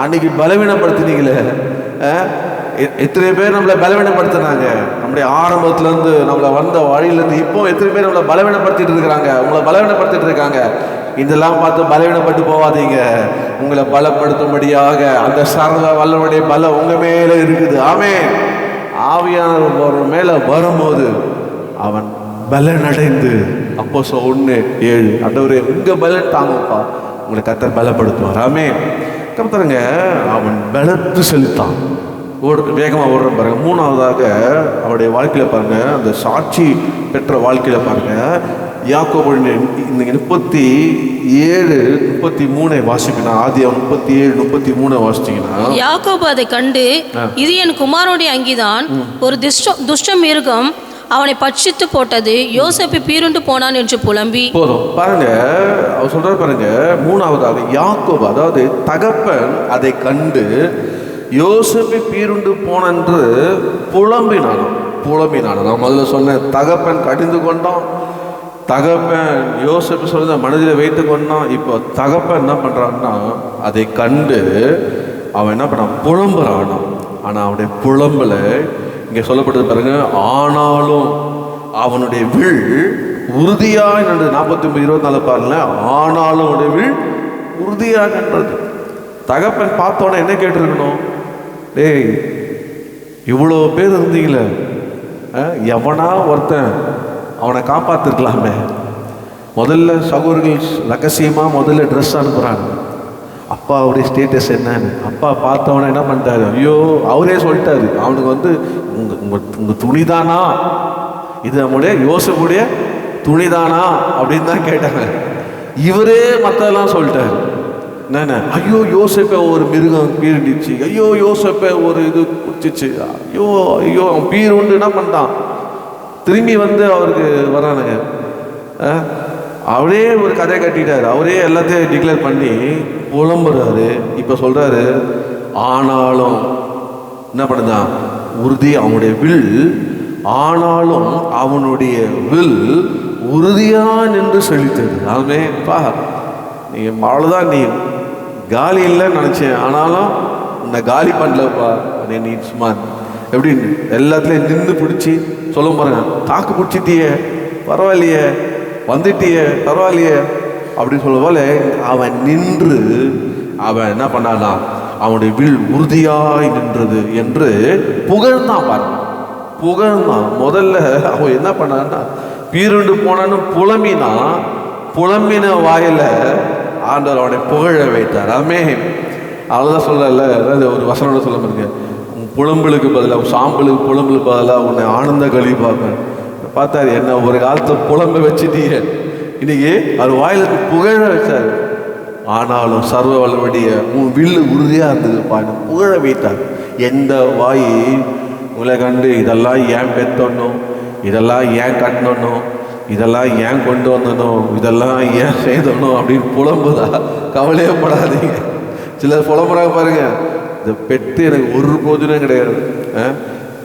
[SPEAKER 1] அன்னைக்கு பலவீனப்படுத்தினீங்களே, எத்தனை பேர் நம்மளை பலவீனப்படுத்தினாங்க, நம்முடைய ஆரம்பத்துலேருந்து நம்மளை வந்த வழியிலேருந்து இப்போ எத்தனை பேர் நம்மளை பலவீனப்படுத்திட்டு இருக்கிறாங்க, உங்களை பலவீனப்படுத்திட்டு இருக்காங்க. இதெல்லாம் பார்த்து பலவீனப்பட்டு போகாதீங்க, உங்களை பலப்படுத்தும்படியாக அந்த சர்வ வல்லவனுடைய பலம் உங்கள் மேலே இருக்குது. ஆமே, ஆவியானவர் ஒரு மேலே வரும்போது அவன் பலன் அடைந்து, அப்போ 1:7 ஆண்டவரே உங்கள் பலன் தாங்கப்பா, உங்களை கர்த்தர் பலப்படுத்துவார். ஆமே, கர்த்தருங்க அவன் பலத்து செலுத்தான், வேகமாக ஓடுற பாருங்க. 3வதாக அவருடைய வாழ்க்கையில் பாருங்க, அந்த சாட்சி பெற்ற வாழ்க்கையில் பாருங்க, யாக்கோபு இந்த 37:33 வாசிக்கணும். ஆதியாகமம் 37:33 வாசிச்சீங்கன்னா,
[SPEAKER 2] யாக்கோபு அதை கண்டு, இது என் குமாரனுடைய அங்கிதான், ஒரு துஷ்ட மிருகம் அவனை பட்சித்து போட்டது, யோசேப்பு பீருண்டு போனான் என்று புலம்பி.
[SPEAKER 1] போதும் பாருங்க, அவர் சொல்றாரு பாருங்க, மூணாவதாக யாக்கோபு அதாவது தகப்பன் அதை கண்டு யோசேப்பு பீருண்டு போனென்று புலம்பினான். நான் முதல்ல சொன்னேன், தகப்பன் கடிந்து கொண்டான், தகப்பன் யோசேப்பு சொல்றத மனதில் வைத்து கொண்டான். இப்போ தகப்பன் என்ன பண்றான்னா, அதை கண்டு அவன் என்ன பண்ணான், புலம்புறான். ஆனா அவனுடைய புலம்பல இங்கே சொல்லப்பட்டது பாருங்க, ஆனாலும் அவனுடைய வில் உறுதியாக நின்றது. 49:24 பாருங்க, ஆனாலும் அவனுடைய வில் உறுதியாக நின்றது. தகப்பன் பார்த்தோன்னே என்ன கேட்டிருக்கணும், டேய் இவ்வளோ பேர் இருந்தீங்களே, எவனா ஒருத்தன் அவனை காப்பாற்றிருக்கலாமே. முதல்ல சகோதரர்கள் ரகசியமாக முதல்ல ட்ரெஸ் அனுப்புகிறாங்க. அப்பாவுடைய ஸ்டேட்டஸ் என்னன்னு அப்பா பார்த்தவன என்ன பண்ணிட்டாரு, ஐயோ அவரே சொல்லிட்டாரு, அவனுக்கு வந்து உங்கள் துணிதானா, இது நம்முடைய யோசேப்புடைய துணிதானா அப்படின்னு தான் கேட்டாங்க. இவரே மற்றெல்லாம் சொல்லிட்டாரு. என்னென்ன, ஐயோ யோசேப்பை ஒரு மிருகம் பீரிடுச்சு, ஐயோ யோசேப்பை ஒரு இது குடிச்சிச்சு, ஐயோ ஐயோ அவன் பீர் உண்டு என்ன பண்ணிட்டான், திரும்பி வந்து அவருக்கு வரானுங்க. அவரே ஒரு கதை கட்டிட்டாரு, அவரே எல்லாத்தையும் டிக்ளேர் பண்ணி புலம்புறாரு. இப்போ சொல்றாரு, ஆனாலும் என்ன பண்ணுதான், உறுதி அவனுடைய வில், ஆனாலும் அவனுடைய வில் உறுதியா நின்று செழித்தது. அதுமே பா, நீ அவ்வளோதான், நீ காலி இல்லைன்னு நினச்சேன், ஆனாலும் உன்னை காலி பண்ணலப்பா. நீ சும்மா எப்படின்னு எல்லாத்துலேயும் நின்று பிடிச்சி சொல்ல பாருங்க, தாக்கு பிடிச்சிட்டியே பரவாயில்லையே, வந்துட்டியே பரவாயில்லையே அப்படின்னு சொல்ல போல அவன் நின்று அவன் என்ன பண்ணானா, அவனுடைய வில் உறுதியாய் நின்றது என்று புகழ்ந்தான். பாருங்க, புகழ்ந்தான். முதல்ல அவன் என்ன பண்ணான்னா, பீருண்டு போனான்னு புலம்பின வாயில ஆண்டவர் அவனை புகழ வைத்தார். அதுமே அவ்வளோதான் சொல்லல, அதாவது ஒரு வசனோட சொல்ல பாருங்க, புலம்பலுக்கு பதிலாக சாம்பலுக்கு புலம்பலுக்கு பதிலாக உன்னை ஆனந்த கழி பார்ப்பேன். பார்த்தாரு, என்ன ஒரு காலத்தில் புலம்ப வச்சுட்டீங்க, இன்னைக்கு அவர் வாயிலுக்கு புகழ வச்சார். ஆனாலும் சர்வ வல்லவருடைய உன் வில்லு உறுதியாக இருந்தது பாருங்க, புகழ வைத்தார். எந்த வாய் உங்களை கண்டு இதெல்லாம் ஏன் பெற்றணும், இதெல்லாம் ஏன் கட்டணும், இதெல்லாம் ஏன் கொண்டு வந்தணும், இதெல்லாம் ஏன் செய்தணும் அப்படின்னு புலம்புதா, கவலையப்படாதீங்க. சிலர் புலம்புறாங்க பாருங்க, இதை பெற்று எனக்கு ஒரு போதுமே கிடையாது,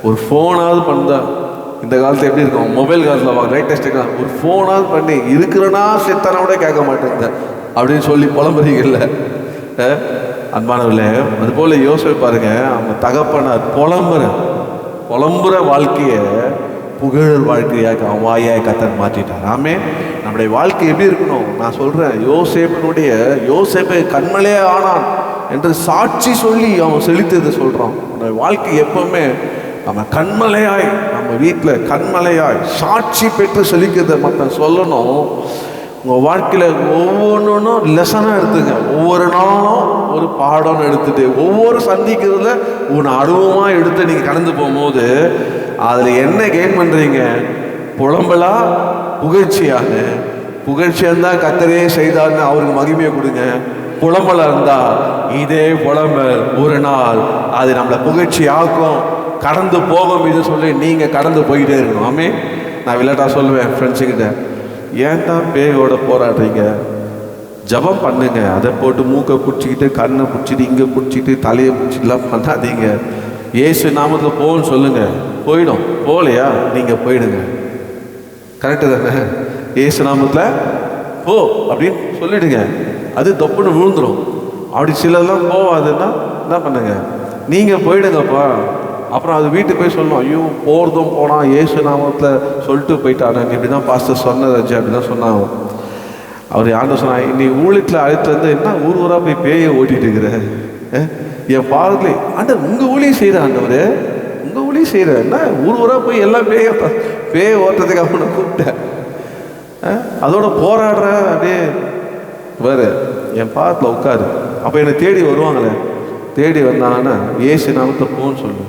[SPEAKER 1] ஒரு ஃபோனாவது பண்ணா. இந்த காலத்தில் எப்படி இருக்கும், மொபைல் காலத்தில் வாங்க லேட்டஸ்ட்டு ஒரு ஃபோனாவது பண்ணி இருக்கிறனா செத்தானா கூட கேட்க மாட்டேங்குது அப்படின்னு சொல்லி புலம்புறீங்கல்ல அன்பானவர்களே. அதுபோல் யோசிச்சு பாருங்க, அவங்க தகப்பனார் புலம்புற வாழ்க்கையை புகழ் வாழ்க்கையாக அவன் வாயாய் கர்த்தர் மாற்றிட்டார். ஆமே, நம்முடைய வாழ்க்கை எப்படி இருக்கணும், நான் சொல்கிறேன், யோசேப்பை கண்மலையே ஆனான் என்று சாட்சி சொல்லி அவன் செலுத்ததை சொல்கிறான். நம்முடைய வாழ்க்கை எப்பவுமே நம்ம கண்மலையாய், நம்ம வீட்டில் கண்மலையாய் சாட்சி பெற்று செழிக்கிறத மற்ற சொல்லணும். உங்கள் வாழ்க்கையில் ஒவ்வொன்றும் லெசனாக எடுத்துங்க, ஒவ்வொரு நாளும் ஒரு பாடம்னு எடுத்துட்டு ஒவ்வொரு சந்திக்கிறதுல உன்னை அனுபவமாக எடுத்து நீங்கள் கடந்து போகும்போது அதில் என்ன கெயின் பண்ணுறீங்க, புலம்பலா புகழ்ச்சியாக இருந்தால் கர்த்தரே செய்தார்னு அவருக்கு மகிமையை கொடுங்க. புலம்பலாக இருந்தால் இதே புலம்பல் ஒரு நாள் அது நம்மளை புகழ்ச்சி ஆக்கும், கடந்து போகும் இது சொல்லி நீங்கள் கடந்து போயிட்டே இருக்கணும். ஆமே, நான் விளையாட்டா சொல்லுவேன் ஃப்ரெண்ட்ஸுக்கிட்ட, ஏன் தான் பேயோட போராடுறீங்க, ஜபம் பண்ணுங்க, அதை போட்டு மூக்கை பிடிச்சிக்கிட்டு கண்ணை பிடிச்சிட்டு இங்கே பிடிச்சிட்டு தலையை பிடிச்சிட்டுலாம் பண்ணாதீங்க. இயேசு நாமத்தில் போன்னு சொல்லுங்க, போயிடும். போகலையா நீங்கள் போயிடுங்க, கரெக்டு தானே? இயேசு நாமத்தில் போ அப்படின்னு சொல்லிடுங்க, அது தொப்புன்னு விழுந்துடும். அப்படி சிலர்லாம் போவாதுன்னா என்ன பண்ணுங்க, நீங்கள் போயிடுங்கப்பா. அப்புறம் அது வீட்டுக்கு போய் சொல்லணும், ஐயோ போகிறதும் போனால் இயேசு நாமத்தில் சொல்லிட்டு போயிட்டானே, இப்படி தான் பாஸ்டர் சொன்னதாச்சு அப்படி தான் சொன்னாங்க. அவர் ஆண்டவர் சொன்னா, இன்னைக்கு ஊழியத்தில் அழைத்து வந்து என்ன ஊராக போய் பேயை ஓட்டிட்டு இருக்கிற, என் பாதத்துல ஆண்டவர் உங்கள் ஊழியம் செய்கிற, ஆண்டவர் உங்கள் ஊழியம் செய்கிற, என்ன ஊராக போய் எல்லாம் பேயை ஓட்டுறதுக்கு அவனை கூப்பிட்டேன், அதோட போராடுற அப்படியே வேறு என் பாதத்தில் உட்காரு. அப்போ என்னை தேடி வருவாங்களே, தேடி வந்தாங்கன்னா இயேசு நாமத்தை போன்னு சொல்லு,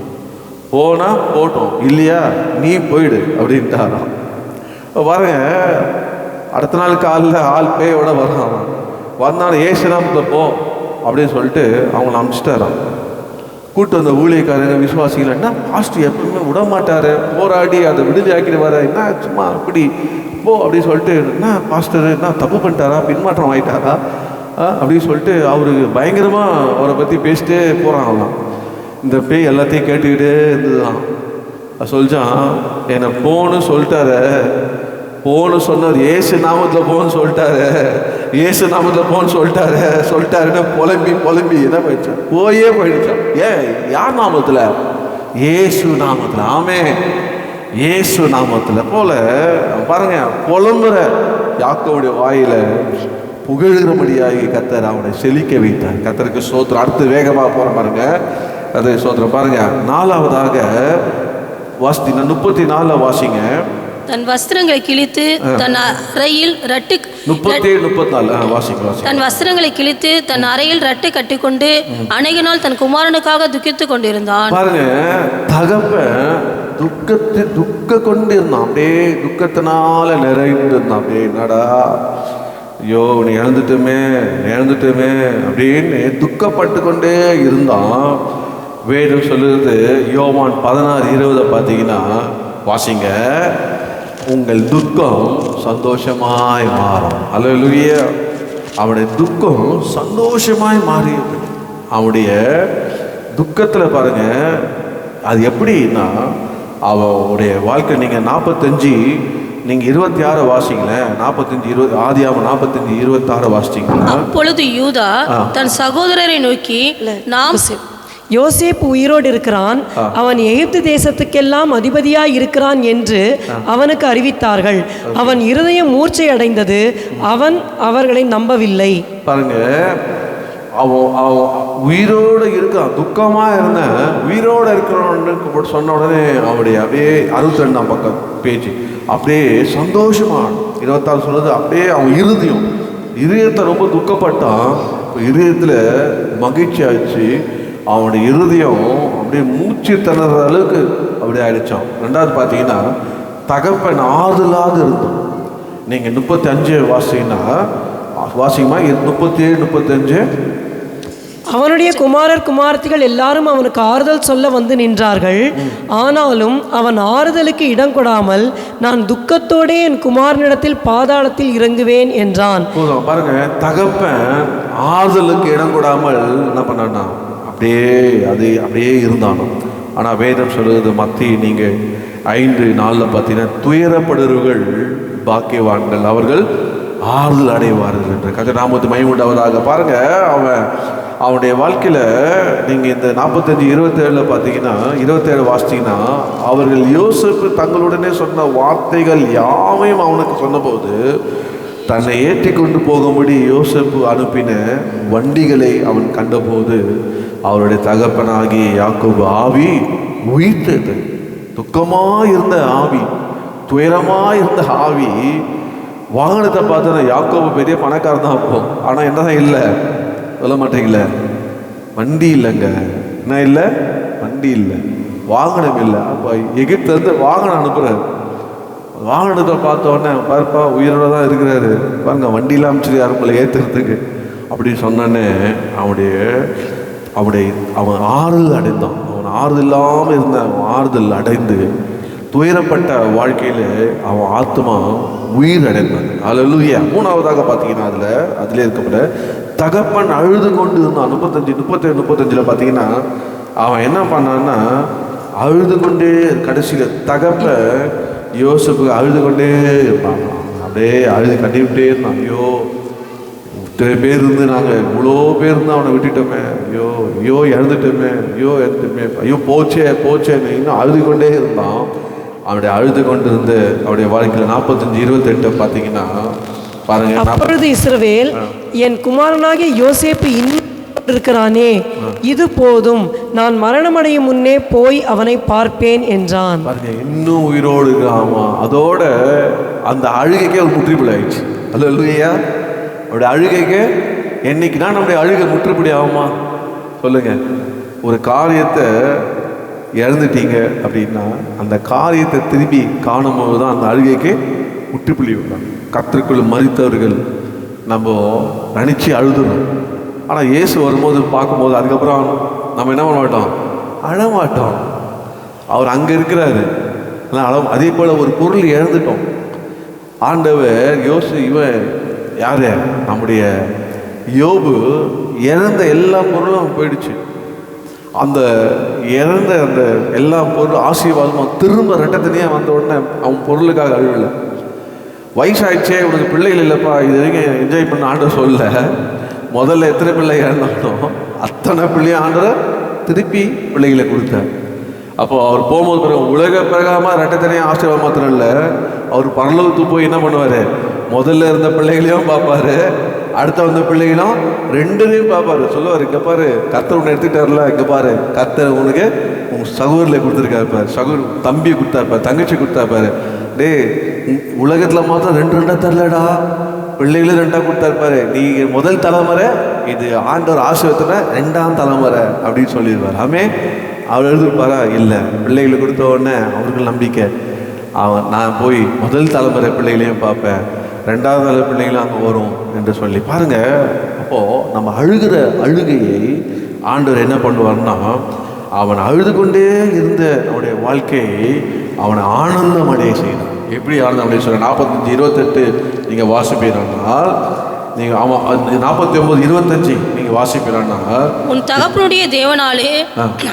[SPEAKER 1] போனால் போட்டோம், இல்லையா நீ போயிடு அப்படின்ட்டாராம். பாருங்க, அடுத்த நாள் காலையில் ஆள் பேயோட வரான். வந்தாலும் ஏசுநாமத்தில் போ அப்படின்னு சொல்லிட்டு அவங்கள அனுப்பிச்சிட்டாரான். கூட்டு வந்த ஊழியக்காரங்க விசுவாசிகள், என்ன பாஸ்டர் எப்பவுமே விட மாட்டார், போராடி அதை விடுதலை ஆக்கிட்டு வர, என்ன சும்மா அப்படி போ அப்படின்னு சொல்லிட்டு, என்ன பாஸ்டர் என்ன தப்பு பண்ணிட்டாரா, பின்மாற்றம் ஆகிட்டாரா அப்படின்னு சொல்லிட்டு அவருக்கு பயங்கரமாக அவரை பற்றி பேசிட்டே போகிறாங்களாம். இந்த பேய் எல்லாத்தையும் கேட்டுக்கிட்டே இருந்துதான். சொல்லிச்சான், என்னை போன்னு சொல்லிட்டாரு, போன்னு சொன்னார், ஏசு நாமத்தில் போன்னு சொல்லிட்டாரு, ஏசு நாமத்தில் போன்னு சொல்லிட்டாருன்னு புலம்பி என்ன போயிடுச்சான், போயிடுச்சான். ஏன் யார் நாமத்தில்? ஏசு நாமத்தில். ஆமே, ஏசு நாமத்தில். போல பாருங்க, புலம்புற யாக்கோவுடைய வாயில புகழுகிறபடியாகி கர்த்தர் அவனை செழிக்க வைத்தார். கர்த்தருக்கு ஸ்தோத்திரம். அடுத்து வேகமாக போற பாருங்க, கர்த்தருக்கு ஸ்தோத்திரம். பாருங்க, நாலாவதாக வாசி 34 வாசிங்க.
[SPEAKER 2] தன் வஸ்திரங்களை கிழித்து தன் அறையில் ரட்டு
[SPEAKER 1] 34 வாசிங்க.
[SPEAKER 2] தன் வஸ்திரங்களை கிழித்து தன் அறையில் ரட்டு கட்டிக்கொண்டு அநேக நாள் தன் குமாரனுக்காக துக்கித்துக் கொண்டிருந்தான்.
[SPEAKER 1] பாருங்க, தகப்பன் துக்க கொண்டு இருந்தான். அப்படியே துக்கத்தினால நிறைந்து இருந்தான். அப்படியே என்னடா, ஐயோ நீ இழந்துட்டுமே அப்படின்னு துக்கப்பட்டு கொண்டே இருந்தான். வேதம் சொல்லுறது யோவான் 16:20 பார்த்தீங்கன்னா வாசிங்க, உங்கள் துக்கம் சந்தோஷமாய் மாறும். அல்லேலூயா. அவனுடைய துக்கம் சந்தோஷமாய் மாறியது. அவனுடைய துக்கத்தில் பாருங்க, அது எப்படின்னா அவனுடைய வாழ்க்கை. நீங்கள் 45 நீங்கள் 26 வாசிங்களேன். 45:20 ஆதியாகமம் 45:26 வாசிச்சிங்களா?
[SPEAKER 2] அப்பொழுது யூதா தன் சகோதரரை நோக்கி, நாம்
[SPEAKER 3] யோசேப்பு உயிரோடு இருக்கிறான், அவன் எகிப்து தேசத்துக்கெல்லாம் அதிபதியாய் இருக்கிறான் என்று அவனுக்கு அறிவித்தார்கள். அவன் இருதயம் மூர்ச்சை அடைந்தது, அவன் அவர்களை நம்பவில்லை.
[SPEAKER 1] பாருங்க, அவன் உயிரோடு இருக்கான், துக்கமா இருந்த உயிரோடு இருக்கிறவன்னு சொன்ன உடனே அவனுடைய அப்படியே 62ஆம் பக்கம் பேச்சு அப்படியே சந்தோஷமா 26 சொல்றது. அப்படியே அவன் இருதயத்தை ரொம்ப துக்கப்பட்டான். இருதயத்துல மகிழ்ச்சி ஆயிடுச்சு. அவனுடைய இருதயம் அப்படியே மூச்சு திணற அளவுக்கு அப்படியே ஆயிடுச்சான். ரெண்டாவது பார்த்தீங்கன்னா தகப்பன் ஆறுதலாக இருந்தான். நீங்கள் 35 வாசிங்கன்னா வாசிங்கம்மா, 37 35.
[SPEAKER 3] அவனுடைய குமாரர் குமாரத்திகள் எல்லாரும் அவனுக்கு ஆறுதல் சொல்ல வந்து நின்றார்கள். ஆனாலும் அவன் ஆறுதலுக்கு இடம் கொடாமல், நான் துக்கத்தோடே என் குமாரனிடத்தில் பாதாளத்தில் இறங்குவேன் என்றான்.
[SPEAKER 1] பாருங்க, தகப்பன் ஆறுதலுக்கு இடம் கொடாமல் என்ன பண்ணான்னா அப்படியே இருந்தானோ. ஆனால் வேதம் சொல்லுறது மத்திய நீங்கள் 5:4 பார்த்தீங்கன்னா, துயரப்படுறவர்கள் பாக்கியவான்கள், அவர்கள் ஆறுதல் அடைவார்கள் என்று கர்த்தர் நாமத்துக்கு மகிமை உண்டாவதாக. பாருங்க, அவனுடைய வாழ்க்கையில் நீங்கள் இந்த 45:27 பார்த்தீங்கன்னா 27 வாசித்தீங்கன்னா, அவர்கள் யோசேப்பு தங்களுடனே சொன்ன வார்த்தைகள் யாவையும் அவனுக்கு சொன்னபோது தன்னை ஏற்றி கொண்டு போகும்படி யோசேப்பு அனுப்பின வண்டிகளை அவன் கண்டபோது அவருடைய தகப்பனாகிய யாக்கோபு ஆவி உயிர்த்தது. துக்கமாக இருந்த ஆவி, துயரமாக இருந்த ஆவி. வாகனத்தை பார்த்தோன்னா யாக்கோபு பெரிய பணக்காரன் தான் இருக்கும். ஆனால் என்னதான் இல்லை, சொல்ல மாட்டீங்களே, வண்டி இல்லைங்க. என்ன இல்லை? வண்டி இல்லை, வாகனம் இல்லை. அப்போ எகிப்துலேருந்து வாகனம் அனுப்புகிறார். வாகனத்தை பார்த்தோன்னே பாருப்பா உயிரோட தான் இருக்கிறாரு, பாருங்க வண்டியெலாம் அமைச்சிரு யாருக்குள்ள ஏற்றுறதுக்கு அப்படின்னு சொன்னோன்னே அவன் ஆறுதல் அடைந்தான். அவன் ஆறுதல் இல்லாமல் இருந்த ஆறுதல் அடைந்து துயரப்பட்ட வாழ்க்கையில் அவன் ஆத்மா உயிர் அடைந்தான். அல்லேலூயா. மூணாவதாக பார்த்தீங்கன்னா அதில் இருக்கப்பட்ட தகப்பன் அழுது கொண்டு இருந்தான். 35 பார்த்தீங்கன்னா அவன் என்ன பண்ணான்னா அழுது கொண்டே, கடைசியில் தகப்பன் யோசேப்புக்கு அழுது கொண்டே இருப்பான். அப்படியே அழுது கட்டிவிட்டே இருந்தான். ஐயோ இத்தனை பேர் இருந்து நாங்கள் இவ்வளோ பேர் இருந்து அவனை விட்டுட்டோமே, ஐயோ இறந்துட்டோமே, ஐயோ போச்சேன்னு இன்னும் அழுது கொண்டே இருந்தான். அவனுடைய அழுது கொண்டு இருந்து அவருடைய வாழ்க்கையில் 45:28 பார்த்தீங்கன்னா பாருங்க.
[SPEAKER 3] அப்பொழுது இஸ்ரவேல், என் குமாரனாகிய யோசேப்பு இன்னும் இருக்கிறானே, இது போதும், நான் மரணமடையும் முன்னே போய் அவனை பார்ப்பேன் என்றான்.
[SPEAKER 1] பாருங்க, இன்னும் உயிரோடு இருக்காமா. அதோட அந்த அழுகைக்கே ஒரு முற்றுப்புள்ளி ஆயிடுச்சு. அல்லேலூயா. அவருடைய அழுகைக்கு என்னைக்குனா நம்முடைய அழுகை முற்றுப்புள்ளி ஆகுமா சொல்லுங்க. ஒரு காரியத்தை இழந்துட்டீங்க அப்படின்னா அந்த காரியத்தை திரும்பி காணும்போது தான் அந்த அழுகைக்கு முற்றுப்புள்ளி வைப்பாங்க. கர்த்தருக்குள் மரித்தவர்கள் நம்ம நினச்சி அழுதுறோம். ஆனால் இயேசு வரும்போது பார்க்கும்போது அதுக்கப்புறம் நம்ம என்ன பண்ண மாட்டோம், அழமாட்டோம். அவர் அங்கே இருக்கிறாரு. அதே போல் ஒரு பொருள் இழந்துட்டோம். ஆண்டவர் இவன் யார், நம்முடைய யோபு இழந்த எல்லா பொருளும் போயிடுச்சு. அந்த இழந்த அந்த எல்லா பொருளும் ஆசீர்வாதமும் திரும்ப ரெட்டத்தனியாக வந்த உடனே அவன் பொருளுக்காக அழுவலை. வயசாயிடுச்சே, உனக்கு பிள்ளைகள் இல்லைப்பா, இது வரைக்கும் என்ஜாய் பண்ண ஆண்டவர் சொல்ல. முதல்ல எத்தனை பிள்ளை இழந்தாலும் அத்தனை பிள்ளையும் ஆண்டவர் திருப்பி பிள்ளைகளை கொடுத்தார். அப்போது அவர் போகும்போது பிறகு உலக பிரகாரமாக ரெட்டத்தனியாக ஆசீர்வாதம் மாத்திரம் இல்லை, அவர் பரலோகத்துக்கு போய் என்ன பண்ணுவார், முதல்ல இருந்த பிள்ளைகளையும் பார்ப்பார், அடுத்த வந்த பிள்ளைகளும் ரெண்டுலையும் பார்ப்பாரு. சொல்லுவார், இங்கே பாரு கர்த்தர் உன்னை எடுத்துக்கிட்டார்ல, இங்கே பாரு கர்த்தர் உனக்கு உன் சகோதரில் கொடுத்துருக்காரு, தம்பியை கொடுத்தாருப்பார், தங்கச்சி கொடுத்தாருப்பாரு. டே உலகத்தில் மாத்திரம் ரெண்டாக தரலடா, பிள்ளைகளும் ரெண்டாக கொடுத்தாருப்பாரு. நீ முதல் தலைமுறை, இது ஆண்டவர் ஆசீர்வாதத்துல 2ஆம் தலைமுறை அப்படின்னு சொல்லிடுவார். ஆமே அவர் எழுதிருப்பாரா? இல்லை, பிள்ளைகளை கொடுத்த உடனே அவர்கள் நம்பிக்கை, நான் போய் முதல் தலைமுறை பிள்ளைகளையும் பார்ப்பேன், 2ஆவது தலைமுறை பிள்ளைகளும் அங்கே வரும் என்று சொல்லி பாருங்கள். அப்போது நம்ம அழுகிற அழுகையை ஆண்டவர் என்ன பண்ணுவார்னா, அவன் அழுது கொண்டே இருந்த அவனுடைய வாழ்க்கையை அவனை ஆனந்தம் அடைய செய்யணும். எப்படி ஆனந்தம் அடைய சொல்ல 45:28 நீங்கள் வாசிப்பீர்கள். நீங்கள் ஆமாம் 49:25 நீங்கள் வாசிப்பீரான்னா,
[SPEAKER 2] உன் தகப்பனுடைய தேவனாலே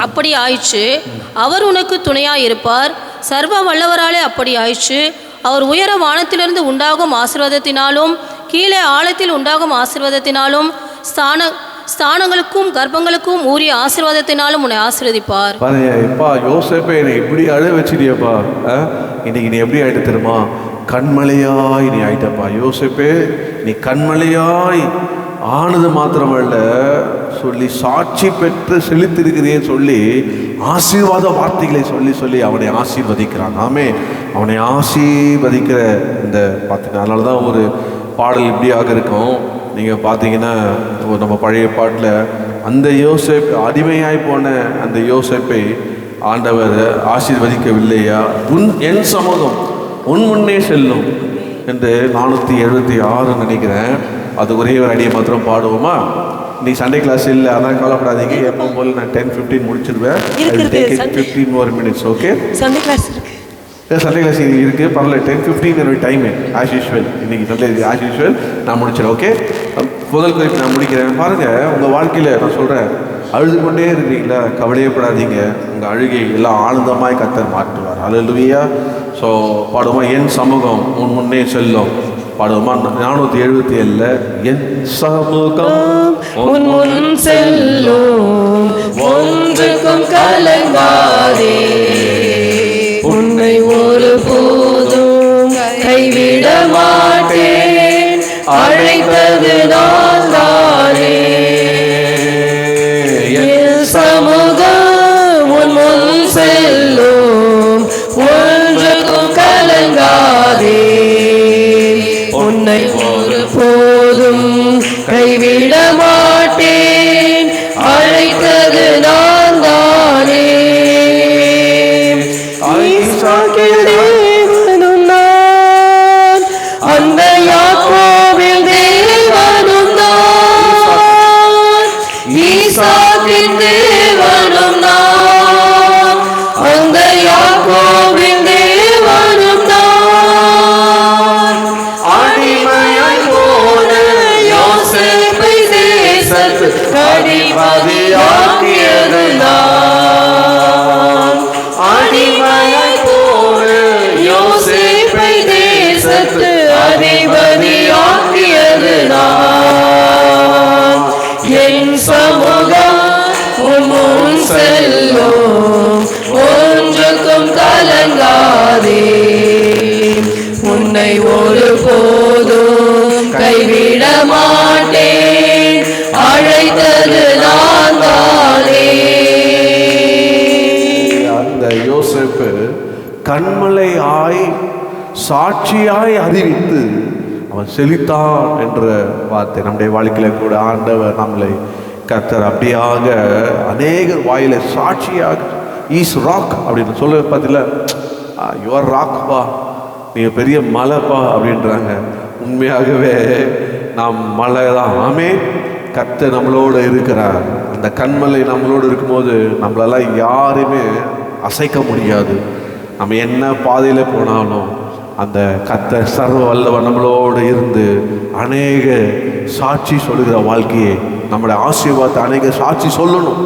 [SPEAKER 2] அப்படி ஆயிற்று, அவர் உனக்கு துணையாக இருப்பார், சர்வ வல்லவராலே அப்படி ஆயிற்று, அவர் உயர வானத்திலிருந்து உண்டாகும் ஆசீர்வாதத்தினாலும் கீழே ஆழத்தில் உண்டாகும் ஆசீர்வாதத்தினாலும் ஸ்தானங்களுக்கும் கர்ப்பங்களுக்கும் ஊறிய ஆசீர்வாதத்தினாலும் உன்னை ஆசீர்வதிப்பார்.
[SPEAKER 1] பாருங்க, எப்பா யோசேப்பே என்னை இப்படி அழ வச்சிட்டியப்பா, இன்னைக்கு நீ எப்படி ஆயிட்டு தெரியுமா, கண்மலையாய் நீ ஆயிட்டப்பா. யோசேப்பே நீ கண்மலையாய் ஆனது மாத்திரமல்ல சொல்லி சாட்சி பெற்று செலுத்திருக்கிறேன்னு சொல்லி ஆசீர்வாத வார்த்தைகளை சொல்லி சொல்லி அவனை ஆசீர்வதிக்கிறான். ஆமே, அவனை ஆசீர்வதிக்கிற இந்த பார்த்தீங்கன்னா, அதனால தான் ஒரு பாடல் இப்படியாக இருக்கும். நீங்கள் பார்த்தீங்கன்னா நம்ம பழைய பாட்டில் அந்த யோசேப் அடிமையாய் போன அந்த யோசேப்பை ஆண்டவர் ஆசீர்வதிக்கவில்லையா, என் சமூகம் உன் முன்னே செல்லும் என்று 476 நினைக்கிறேன். அது ஒரே ஒரு அடியை மாத்திரம் பாடுவோமா? நீ சண்டே கிளாஸ் இல்லை, அதான் கவலைப்படாதீங்க. எப்போ போல நான் 10:15 முடிச்சிடுவேன். 15 more minutes. Okay,
[SPEAKER 3] Sunday class இருக்கு,
[SPEAKER 1] சண்டே கிளாஸ் இருக்குது, பரவாயில்ல. 10:15 என்னுடைய டைமு ஆஸ் யூஸ்வல். இன்றைக்கி சண்டே ஆஸ் யூஸ்வல் நான் முடிச்சிடறேன். ஓகே, முதல் குறிப்பு நான் முடிக்கிறேன். பாருங்கள், உங்கள் வாழ்க்கையில் நான் சொல்கிறேன், அழுது கொண்டே இருக்கிறீங்களா, கவலையப்படாதீங்க, உங்கள் அழுகை எல்லாம் ஆனந்தமாய் கர்த்தர் மாற்றுவார். அல்லேலூயா. ஸோ பாடுவோமா, என் சமூகம் உன் முன்னே செல்லும். பாடுவோமா 477 என் சமூகம்
[SPEAKER 3] உன் முன் செல்லும், ஒன்றுக்கும் கலங்காதே, உன்னை ஒரு போதும் கைவிட மாட்டேன், அழைத்தது நான் தானே. என் சமூகம் உன் முன் செல்லும், ஒன்றுக்கும் கலங்காதே, உன்னை ஒரு போதும் கைவிட மாட்டேன், அழைத்தது நான் தானே. ஈசாக்கில் தேவனும் நான், அந்த யாக்கோபில் தேவனும் நான், ஈசாக்கின் தேவனும் நான், அந்த யாக்கோபின் தேவனும் நான். அடிமையாய் போன யோசேப்பை தேசத்து அதிபதியாக்கியது நான். அடிமையாய் போன யோசேப்பை தேசத்து அதிபதியாக்கியது நான். என் சமூகம் உன் முன் செல்லும், ஒன்றுக்கும் கலங்காதே, உன்னை ஒரு போதும் கைவிட மாட்டேன், அழைத்தது நான் தானே.
[SPEAKER 1] அந்த யோசேப்பு கண்மலையாய் சாட்சியாய் அறிவித்து அவன் செழித்தான் என்ற வார்த்தை நம்முடைய வாழ்க்கையில் கூட ஆண்டவர் நம்மளை கர்த்தர் அப்படியாக அநேக வாயில சாட்சியாக ஈஸ் ராக் அப்படின்னு சொல்ல பார்த்தீங்களா, யுவர் ராக் வா, நீங்கள் பெரிய மலைப்பா அப்படின்றாங்க. உண்மையாகவே நாம் மலை தான். ஆமே, கர்த்தர் நம்மளோடு இருக்கிறார். அந்த கண்மலை நம்மளோடு இருக்கும்போது நம்மளெல்லாம் யாரையுமே அசைக்க முடியாது. நம்ம என்ன பாதையில் போனாலும் அந்த கர்த்தர் சர்வ வல்லவர் நம்மளோடு இருந்து அநேக சாட்சி சொல்லுகிற வாழ்க்கையை, நம்மளுடைய ஆசீர்வாதத்தை அநேக சாட்சி சொல்லணும்.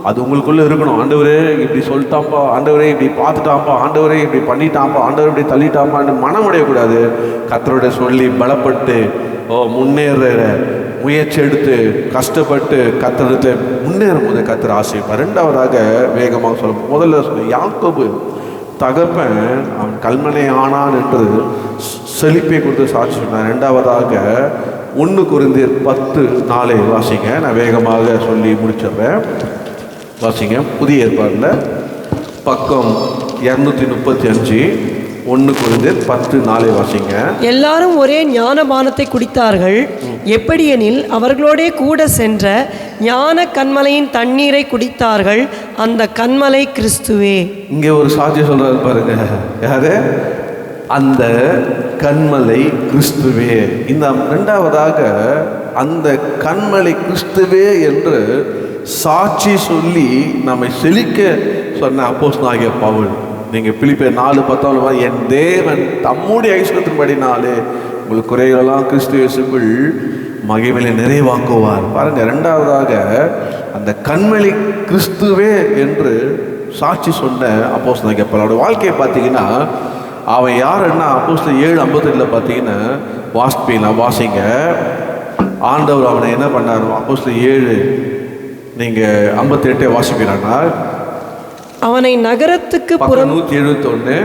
[SPEAKER 1] அது உங்களுக்குள்ளே இருக்கணும். ஆண்டவரே இப்படி சொல்லிட்டான்ப்பா, ஆண்டவரே இப்படி பார்த்துட்டான்ப்பா, ஆண்டவரே இப்படி பண்ணிட்டான்ப்பா, ஆண்டவர் இப்படி தள்ளிட்டான்ப்பான்னு மனம் அடையக்கூடாது. கர்த்தரோட சொல்லி பலப்பட்டு முன்னேற முயற்சி எடுத்து கஷ்டப்பட்டு கர்த்தரத்தை முன்னேறும் போது கர்த்தர் ஆசைப்பார். ரெண்டாவதாக வேகமாக சொல்ல, முதல்ல சொல்ல, யாக்கோபு தகப்பன் அவன் கல்மனை ஆனான் என்று செழிப்பை கொடுத்து சாட்சி சொன்னான். ரெண்டாவதாக 1 கொரிந்தியர் 10:4 வாசிங்க. நான் வேகமாக சொல்லி முடிச்சிடுறேன். வாசிங்க. புதிய ஏற்பாடில் பக்கம் 235, 1 கொரிந்தியர் 10:4 வாசிங்க.
[SPEAKER 3] எல்லாரும் ஒரே ஞானபானத்தை குடித்தார்கள். எப்படியெனில் அவர்களோடே கூட சென்ற ஞான கண்மலையின் தண்ணீரை குடித்தார்கள். அந்த கண்மலை கிறிஸ்துவே.
[SPEAKER 1] இங்கே ஒரு சாட்சி சொல்றாரு பாருங்க. யாரு? அந்த கண்மலை கிறிஸ்துவே. இந்த ரெண்டாவதாக அந்த கண்மலை கிறிஸ்துவே என்று சாட்சி சொல்லி நம்மை செழிக்க சொன்ன அப்போஸ்தலனாகிய பவுல். நீங்கள் பிலிப்பியர் 4:10 என் தேவன் தம்முடைய ஐஸ்வர்யத்தின்படினாலே உங்களுக்கு குறைகளெல்லாம் கிறிஸ்து இயேசுக்குள் மகிமையிலே நிறைவாக்குவார். பாருங்க, ரெண்டாவதாக அந்த கண்மலை கிறிஸ்துவே என்று சாட்சி சொன்ன அப்போஸ்தலனாகிய பவுலோட வாழ்க்கையை பார்த்தீங்கன்னா, அவன் யாருன்னா அப்போஸ்தலர் 7:52 பார்த்தீங்கன்னா வாசிங்க. ஆண்டவர் அவனை என்ன பண்ணார்? அப்போஸ்தலர் 7 நீங்கள் 58 வாசிக்கிறான்னா,
[SPEAKER 3] அவனை நகரத்துக்கு
[SPEAKER 1] 171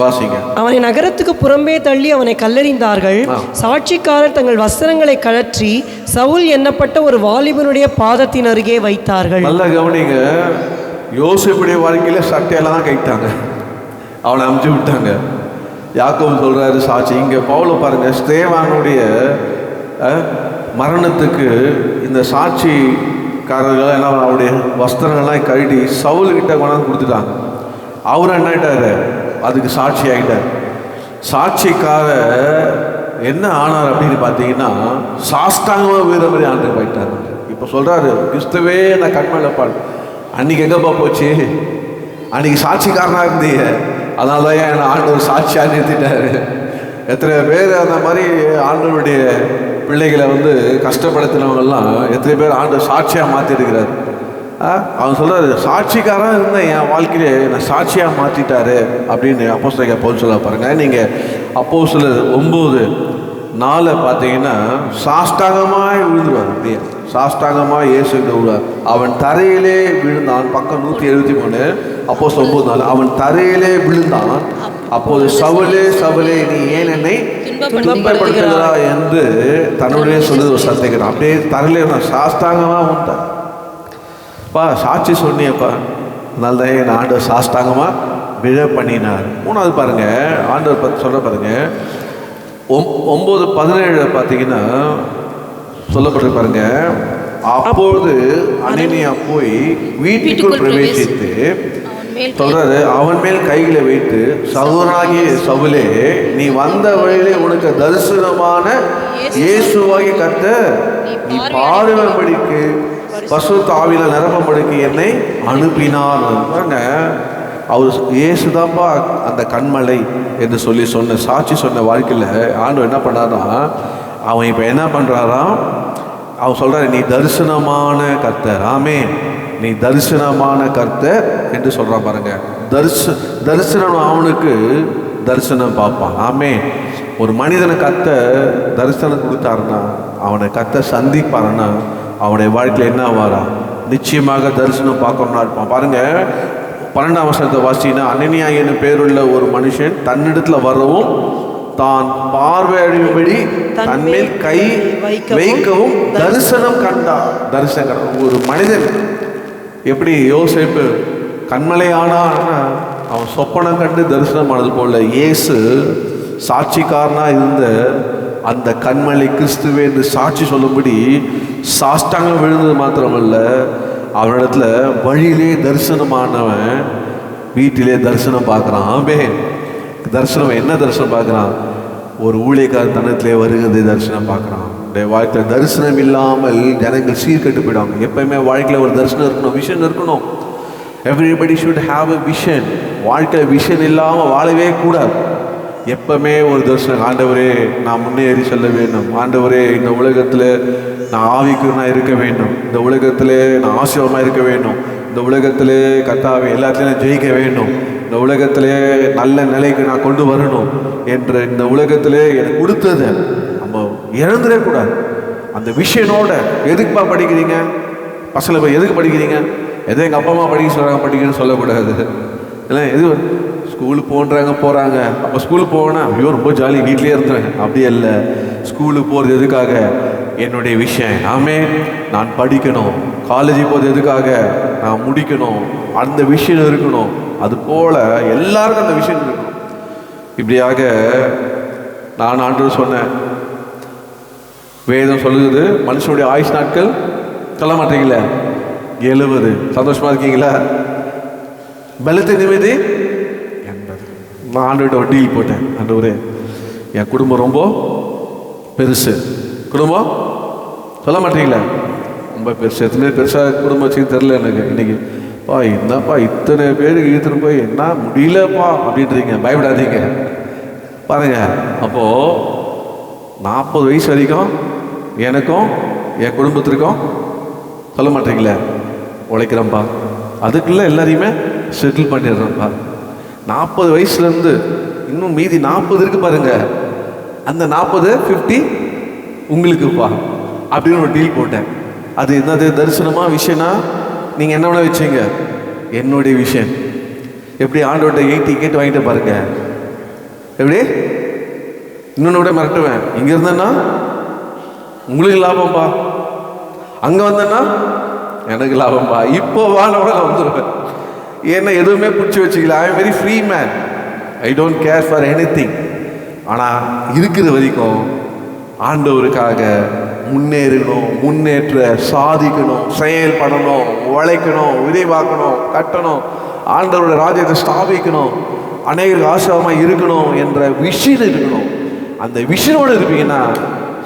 [SPEAKER 1] வாசிங்க.
[SPEAKER 3] அவனை நகரத்துக்கு புறம்பே தள்ளி அவனை கல்லெறிந்தார்கள். சாட்சிக்காரர் தங்கள் வஸ்திரங்களை கழற்றி சவுல் எண்ணப்பட்ட ஒரு வாலிபனுடைய பாதத்தின் அருகே வைத்தார்கள்.
[SPEAKER 1] நல்ல கவனிங்க. யோசேப்புடைய வாழ்க்கையில சட்டையெல்லாம் தான் கைட்டாங்க, அவனை அமுச்சு விட்டாங்க. யாக்கோபு சொல்றாரு சாட்சி. இங்க பவுல பாருங்க, ஸ்தேவானுடைய மரணத்துக்கு இந்த சாட்சிக்காரர்கள் என்ன அவருடைய வஸ்திரங்கள்லாம் கழட்டி சவுல்கிட்ட கொண்டாந்து கொடுத்துட்டாங்க. அவர் என்ன ஆயிட்டாரு? அதுக்கு சாட்சி ஆகிட்டார். சாட்சிக்கார என்ன ஆனார் அப்படின்னு பார்த்தீங்கன்னா, சாஷ்டாங்கமாக வீர மாதிரி ஆண்டு போயிட்டார். இப்போ சொல்கிறாரு, கிறிஸ்துவே நான் கண்மலைப்பாள். அன்றைக்கி எங்கேப்பா போச்சு? அன்றைக்கி சாட்சிக்காரனாக இருந்தீங்க, அதனால தான் என்னை ஆண்டவர் சாட்சியாக நிறுத்திட்டாரு. எத்தனை பேர் அந்த மாதிரி ஆண்டவருடைய பிள்ளைகளை கஷ்டப்படுத்தினவங்கெல்லாம் எத்தனை பேர் ஆண்டவர் சாட்சியாக மாற்றிருக்கிறார். அவன் சொல்கிறாரு, சாட்சிக்காராக இருந்தேன், என் வாழ்க்கையிலே நான் சாட்சியாக மாற்றிட்டாரு அப்படின்னு அப்போஸ்தலர் பவுல் சொல்ல பாருங்க. நீங்கள் அப்போஸ்தலர் 9:4 பார்த்தீங்கன்னா சாஷ்டாங்கமாய் விழுந்துருவார். அப்படியே சாஷ்டாங்கமாக இயேசு விழுவார். அவன் தரையிலே விழுந்தான். பக்கம் 173 அப்போஸ்தலர் 9:4. அவன் தரையிலே விழுந்தான். அப்போது சவுலே சவுலே நீ ஏன் என்னை துன்பப்படுத்துகிறா என்று தன்னுடைய சொல்லுது ஒரு சத்தேக்கிறான். அப்படியே தரையிலே நான் சாஷ்டாங்கமாக உண்டான். சாட்சி சொன்னியப்பா, அதனால தான் என் ஆண்டவர் சாஷ்டாங்கமாக விழ பண்ணினார். மூணாவது பாருங்க, ஆண்டவர் சொல்ல பாருங்க, 9:17 பார்த்தீங்கன்னா சொல்லப்பட்டு பாருங்க. அப்பொழுது அனனியா போய் வீட்டுக்குள் பிரவேசித்து சொல்றாரு, அவன் மேல் கைகளை வைத்து, சகோதரனாகிய சவுலே, நீ வந்த வழியிலே உனக்கு தரிசனமான இயேசுவாகிய கர்த்தர் நீ பாடும்படிக்கு பசுத்த ஆவியில நிரம்பும்படிக்கு என்னை அனுப்பினார். அவர் இயேசுதான்ப்பா அந்த கண்மலை என்று சொல்லி சொன்ன சாட்சி சொன்ன வாழ்க்கையில் ஆண்டவர் என்ன பண்ணாராம்? அவன் இப்போ என்ன பண்ணுறாராம்? அவன் சொல்கிறார், நீ தரிசனமான கர்த்தர். ஆமே, நீ தரிசனமான கர்த்தர் என்று சொல்கிறான் பாருங்க. தரிசனம் அவனுக்கு தரிசனம் பார்ப்பான். ஆமே, ஒரு மனிதனை கர்த்தர் தரிசனம் கொடுத்தாருன்னா, அவனை கர்த்தர் சந்திப்பாருன்னா, அவனுடைய வாழ்க்கையில் என்ன ஆவாரா? நிச்சயமாக தரிசனம் பார்க்கணும்னா இருப்பான். பாருங்க, 12ஆம் வசனத்தை வாசினா, அனனியா என்னும் பேருள்ள ஒரு மனுஷன் தன்னிடத்தில் வரவும் தான் பார்வையடையும்படி தன்மேல் கை வைக்கவும் தரிசனம் கண்டார். தரிசனம் ஒரு மனிதன் எப்படி யோசேப்பு கண்மலை ஆனான்னா அவன் சொப்பனம் கண்டு தரிசனம் ஆனது போல, இயேசு சாட்சிக்காரனாக இருந்த அந்த கண்மலை கிறிஸ்துவே என்று சாட்சி சொல்லும்படி சாஷ்டாங்கம் விழுந்தது மாத்திரமல்ல, அவனிடத்துல வழியிலே தரிசனமானவன் வீட்டிலே தரிசனம் பார்க்குறான். ஆமே, தரிசனம் என்ன தரிசனம் பார்க்குறான்? ஒரு ஊழியக்கார தனத்திலே வருகிறதை தரிசனம் பார்க்குறான். வாழ்க்கையில் தரிசனம் இல்லாமல் ஜனங்கள் சீர்கெட்டு போயிடுவாங்க. எப்பயுமே வாழ்க்கையில் ஒரு தரிசனம் இருக்கணும், விஷன் இருக்கணும். Everybody should have a vision. வாழ்க்கையில் விஷன் இல்லாமல் வாழவே கூடாது. எப்பவுமே ஒரு தரிசனம், ஆண்டவரே நான் முன்னேறி செல்ல வேண்டும், ஆண்டவரே இந்த உலகத்தில் நான் ஆவிக்குரியனாக இருக்க வேண்டும், இந்த உலகத்தில் நான் ஆசீர்வாதமாக இருக்க வேண்டும், இந்த உலகத்தில் கர்த்தாவே எல்லாத்துலேயும் நான் ஜெயிக்க வேண்டும், இந்த உலகத்திலே நல்ல நிலைக்கு நான் கொண்டு வரணும் என்ற இந்த உலகத்திலே எனக்கு கொடுத்ததை நம்ம இழந்துடக்கூடாது. அந்த விஷயனோட எதுக்குப்பா படிக்கிறீங்க? பசங்களை போய் எதுக்கு படிக்கிறீங்க? எதோ எங்கள் அப்பா அம்மா படிக்க சொல்கிறாங்க படிக்கணும்னு சொல்லக்கூடாது. இல்லை எது ஸ்கூலுக்கு போகிறாங்க. அப்போ ஸ்கூலுக்கு போவேன்னா ஐயோ ரொம்ப ஜாலி வீட்லேயே இருந்தேன், அப்படியே இல்லை. ஸ்கூலுக்கு போகிறது எதுக்காக? என்னுடைய விஷயம் ஆமே நான் படிக்கணும். காலேஜுக்கு போகிறது எதுக்காக? நான் முடிக்கணும். அந்த விஷயம் இருக்கணும். அது போல் எல்லாருக்கும் அந்த விஷயம் இருக்கணும். இப்படியாக நான் ஆண்டவர் சொன்னேன், வேதம் சொல்லுது மனுஷனுடைய ஆயுஷ் நாட்கள் சொல்ல மாட்டீங்களே 70. சந்தோஷமா இருக்கீங்களா? பலத்தை நிமிதி 80. நான் ஆண்டவர்கிட்ட ஒரு டீல் போட்டேன். ஆண்டவரே என் குடும்பம் ரொம்ப பெருசு. குடும்பம் சொல்ல மாட்டீங்களா? ரொம்ப பெருசு. எத்தனை பெருசாக குடும்பம் வச்சுன்னு தெரில எனக்கு. இன்னைக்கு என்னப்பா இத்தனை பேருக்கு இழுத்துட்டு போய் என்ன முடியலப்பா அப்படின்றீங்க. பயப்படாதீங்க பாருங்க. அப்போது 40 வயசு வரைக்கும் எனக்கும் என் குடும்பத்திற்கும் சொல்ல மாட்டீங்களே உழைக்கிறேன்ப்பா, அதுக்குள்ளே எல்லாரையுமே செட்டில் பண்ணிடுறேன்ப்பா. 40 வயசுலேருந்து இன்னும் மீதி 40 இருக்கு பாருங்க. அந்த 40 50 உங்களுக்குப்பா அப்படின்னு ஒரு டீல் போட்டேன். அது என்னது? தரிசனமா விஷயம்னா நீங்கள் என்ன வேணா வச்சீங்க. என்னுடைய விஷயம் எப்படி ஆண்டோட 80 கேட்டு வாங்கிட்டு பாருங்க. எப்படி இன்னொன்று விட மிரட்டுவேன். இங்கே இருந்தேன்னா உங்களுக்கு லாபம்பா, அங்கே வந்தேன்னா எனக்கு லாபம்பா. இப்போ வானோட நான் வந்துடுவேன். ஏன்னா எதுவுமே பிடிச்சி வச்சுக்கல. I am very free man. I don't care for anything. ஆனால் இருக்கிற வரைக்கும் ஆண்டவருக்காக முன்னேறணும், முன்னேற்ற சாதிக்கணும், செயல்படணும், உழைக்கணும், விரிவாக்கணும், கட்டணும், ஆண்டவரோட ராஜ்யத்தை ஸ்தாபிக்கணும், அநேகருக்கு ஆசீர்வாதமாக இருக்கணும் என்ற விஷயம் இருக்கணும். அந்த விஷனோடு இருப்பீங்கன்னா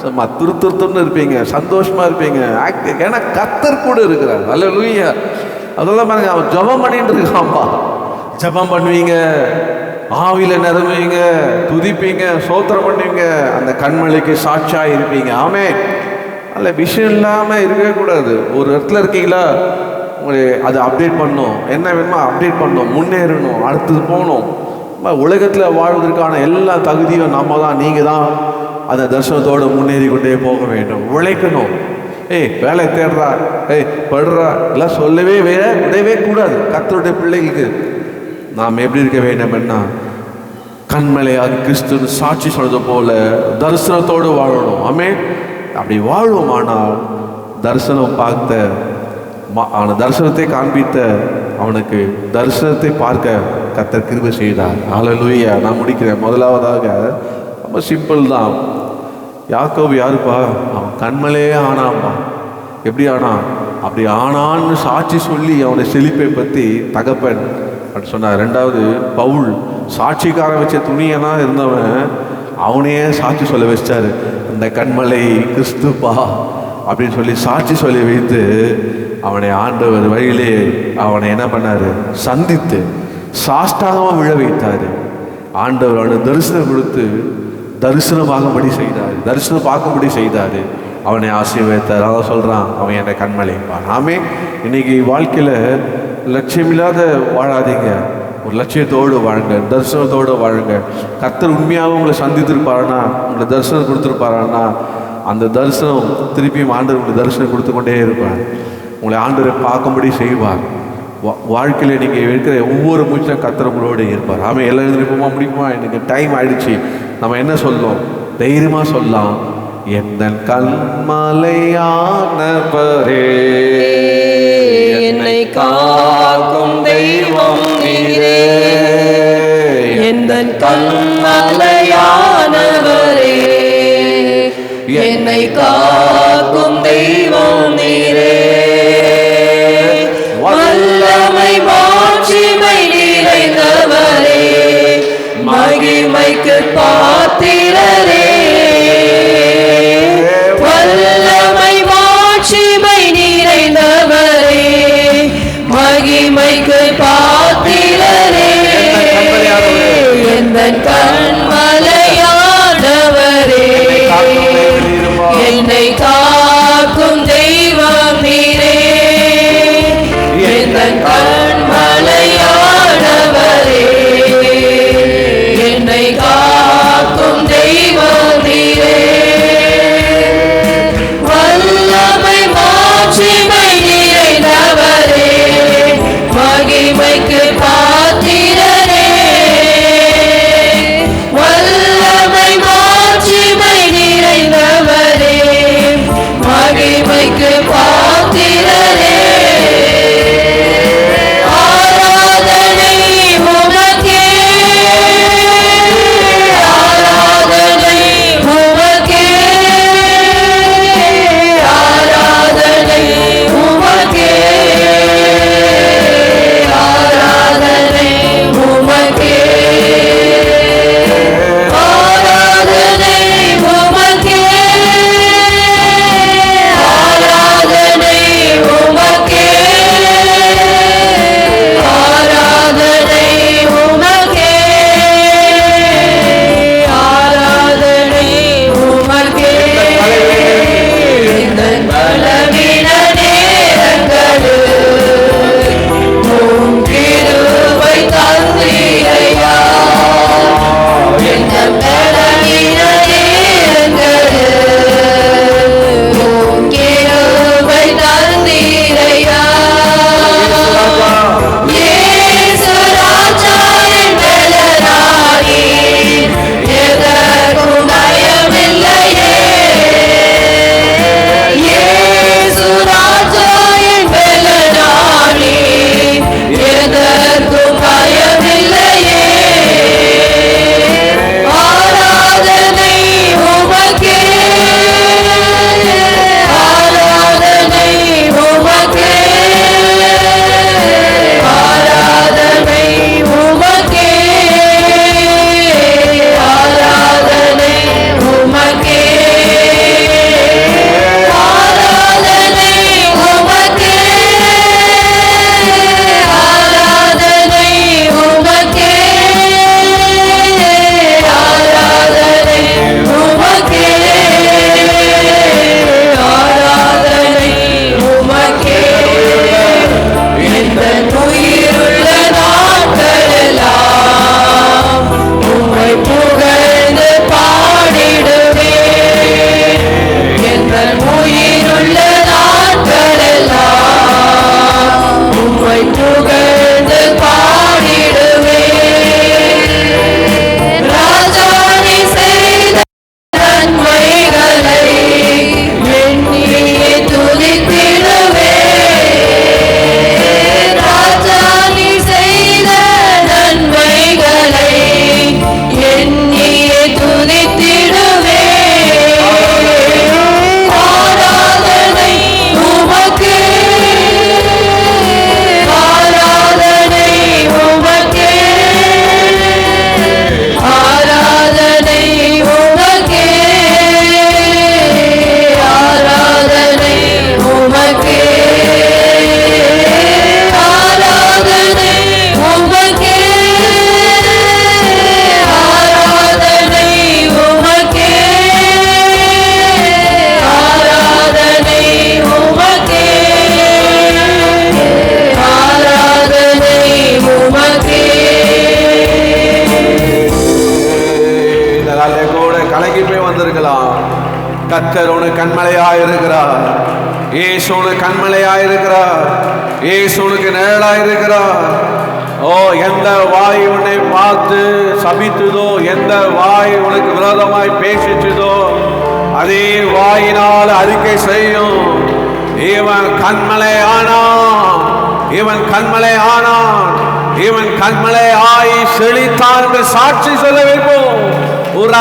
[SPEAKER 1] சும்மா துருத்துருத்துன்னு இருப்பீங்க, சந்தோஷமாக இருப்பீங்க, ஆக்டிவ். ஏன்னா கர்த்தர் கூட இருக்கிறார். அல்லேலூயா. அதெல்லாம் பாருங்க, அவன் ஜெபம் பண்ணிட்டு இருக்கான்ப்பா. ஜெபம் பண்ணுவீங்க, ஆவியில் நிரம்புவீங்க, துதிப்பீங்க, சோத்திரம் பண்ணுவீங்க, அந்த கண்மலைக்கு சாட்சியாக இருப்பீங்க. ஆமே. அல்ல விஷயம் இல்லாமல் இருக்கவே கூடாது. ஒரு இடத்துல இருக்கீங்களா, உங்களை அதை அப்டேட் பண்ணணும், என்ன வேணுமோ அப்டேட் பண்ணணும், முன்னேறணும், அடுத்தது போகணும். உலகத்தில் வாழ்வதற்கான எல்லா தகுதியும் நம்ம தான், நீங்கள் தான் அந்த தரிசனத்தோடு முன்னேறி கொண்டே போக வேண்டும். உழைக்கணும். வேலை தேடுறா, படுறா எல்லாம் சொல்லவே விடவே கூடாது. கர்த்தருடைய பிள்ளைகளுக்கு நாம் எப்படி இருக்க வேண்டும்னா கண்மலையாக கிறிஸ்துன்னு சாட்சி சொல்றது போல தரிசனத்தோடு வாழணும். ஆமே. அப்படி வாழ்வோமானால் தரிசனம் பார்த்த அவனை தரிசனத்தை காண்பித்த அவனுக்கு தரிசனத்தை பார்க்க கர்த்தர் கிருபை செய்தார். அல்லேலூயா. நான் முடிக்கிறேன். முதலாவதாக ரொம்ப சிம்பிள் தான். யாக்கோபு யாருப்பா? அவன் கண்மலையே ஆனான்பா. எப்படி ஆனான்? அப்படி ஆனான்னு சாட்சி சொல்லி அவனை செழிப்பை பற்றி தகப்பன் அப்படி சொன்னார். ரெண்டாவது பவுல் சாட்சிக்காரன் வச்ச துணியெல்லாம் இருந்தவன் அவனையே சாட்சி சொல்ல வச்சாரு. அந்த கண்மலை கிறிஸ்துப்பா அப்படின்னு சொல்லி சாட்சி சொல்லி வைத்து அவனை ஆண்டவர் வழியிலே அவனை என்ன பண்ணாரு? சந்தித்து சாஷ்டாகமாக விழ வைத்தார். ஆண்டவர் அவனுக்கு தரிசனம் கொடுத்து தரிசனமாகும்படி செய்தார், தரிசனம் பார்க்கும்படி செய்தார், அவனை ஆசீர்வதித்தார். அதான் சொல்கிறான், அவன் என்னை கண்மலைப்பான். ஆமே. இன்னைக்கு வாழ்க்கையில் லட்சியமில்லாத வாழாதீங்க, ஒரு லட்சியத்தோடு வாழுங்க, தரிசனத்தோடு வாழுங்க. கர்த்தர் உண்மையாக உங்களை சந்தித்திருப்பாருன்னா, உங்களை தரிசனம் கொடுத்துருப்பாருன்னா, அந்த தரிசனம் திருப்பியும் ஆண்டவர் உங்களுக்கு தரிசனம் கொடுத்து கொண்டே இருப்பார். உங்களை ஆண்டவரை பார்க்கும்படி செய்வார். வாழ்க்கையில் நீங்கள் இருக்கிற ஒவ்வொரு மூச்சிலும் கர்த்தர் உங்களோடு இருப்பார். ஆமாம். எல்லாம் எழுந்திருப்போமா? முடியுமா? எனக்கு டைம் ஆயிடுச்சு. நம்ம என்ன சொல்லலாம்? தைரியமாக சொல்லலாம், எந்த கண்மலையானவரே
[SPEAKER 3] என்னை காக்கும் தெய்வம் நீரே, எந்த கண்மலையானவரே என்னை காக்கும் தெய்வம் நீரே, வல்லமை மாட்சிமை நிறைந்தவரே, மகிமை
[SPEAKER 4] உமக்கே ஆராதனை உமக்கே ஆராதனை உமக்கே ஆராதனை உமக்கே ஆராதனை உமக்கே ஆராதனை உமக்கே ஆராதனை உமக்கே ஆராதனை உமக்கே இந்த உயிருள்ள நாட்களெல்லாம் உம்மை புகழ்ந்து பாடிடுவேன் என்ற உயிருள்ள நாட்களெல்லாம் உம்மை புகழ்ந்து பாடிடுவேன் ராஜாணி செய்த நன்மைகளை எண்ணியே துதித்திடுவேன் ராஜாணி செய்த நன்மைகளை எண்ணியே துதித்திடுவேன் ஆராதனை உமக்கே ஆராதனை உமக்கே ஆராதனை உமக்கே ஆராதனை உமக்கே ஆராதனை உமக்கே ஆராதனை உமக்கே ஆராதனை உமக்கே ஆராதனை உமக்கே
[SPEAKER 1] இந்த நாளிலே கூட கலங்கி போய் வந்திருக்கலாம். கர்த்தர் உனக்கு கண்மலையாய் இருக்கிறார். இயேசு உனக்கு கண்மலையாய் இருக்கிறார். இயேசு உனக்கு நிழலாய் இருக்கிறார். ஓ, எந்த வாய் உன்னை பார்த்து சபித்ததோ, எந்த வாய் உனக்கு விரோதமாய் பேசிச்சதோ, அதே வாயினால் அறிக்கை செய்யும். இவன் கண்மலை ஆனான், இவன் கண்மலை ஆனான், இவன் கண்மலை ஆய் செழித்தான் என்று சாட்சி சொல்ல வைப்போம். ஒரு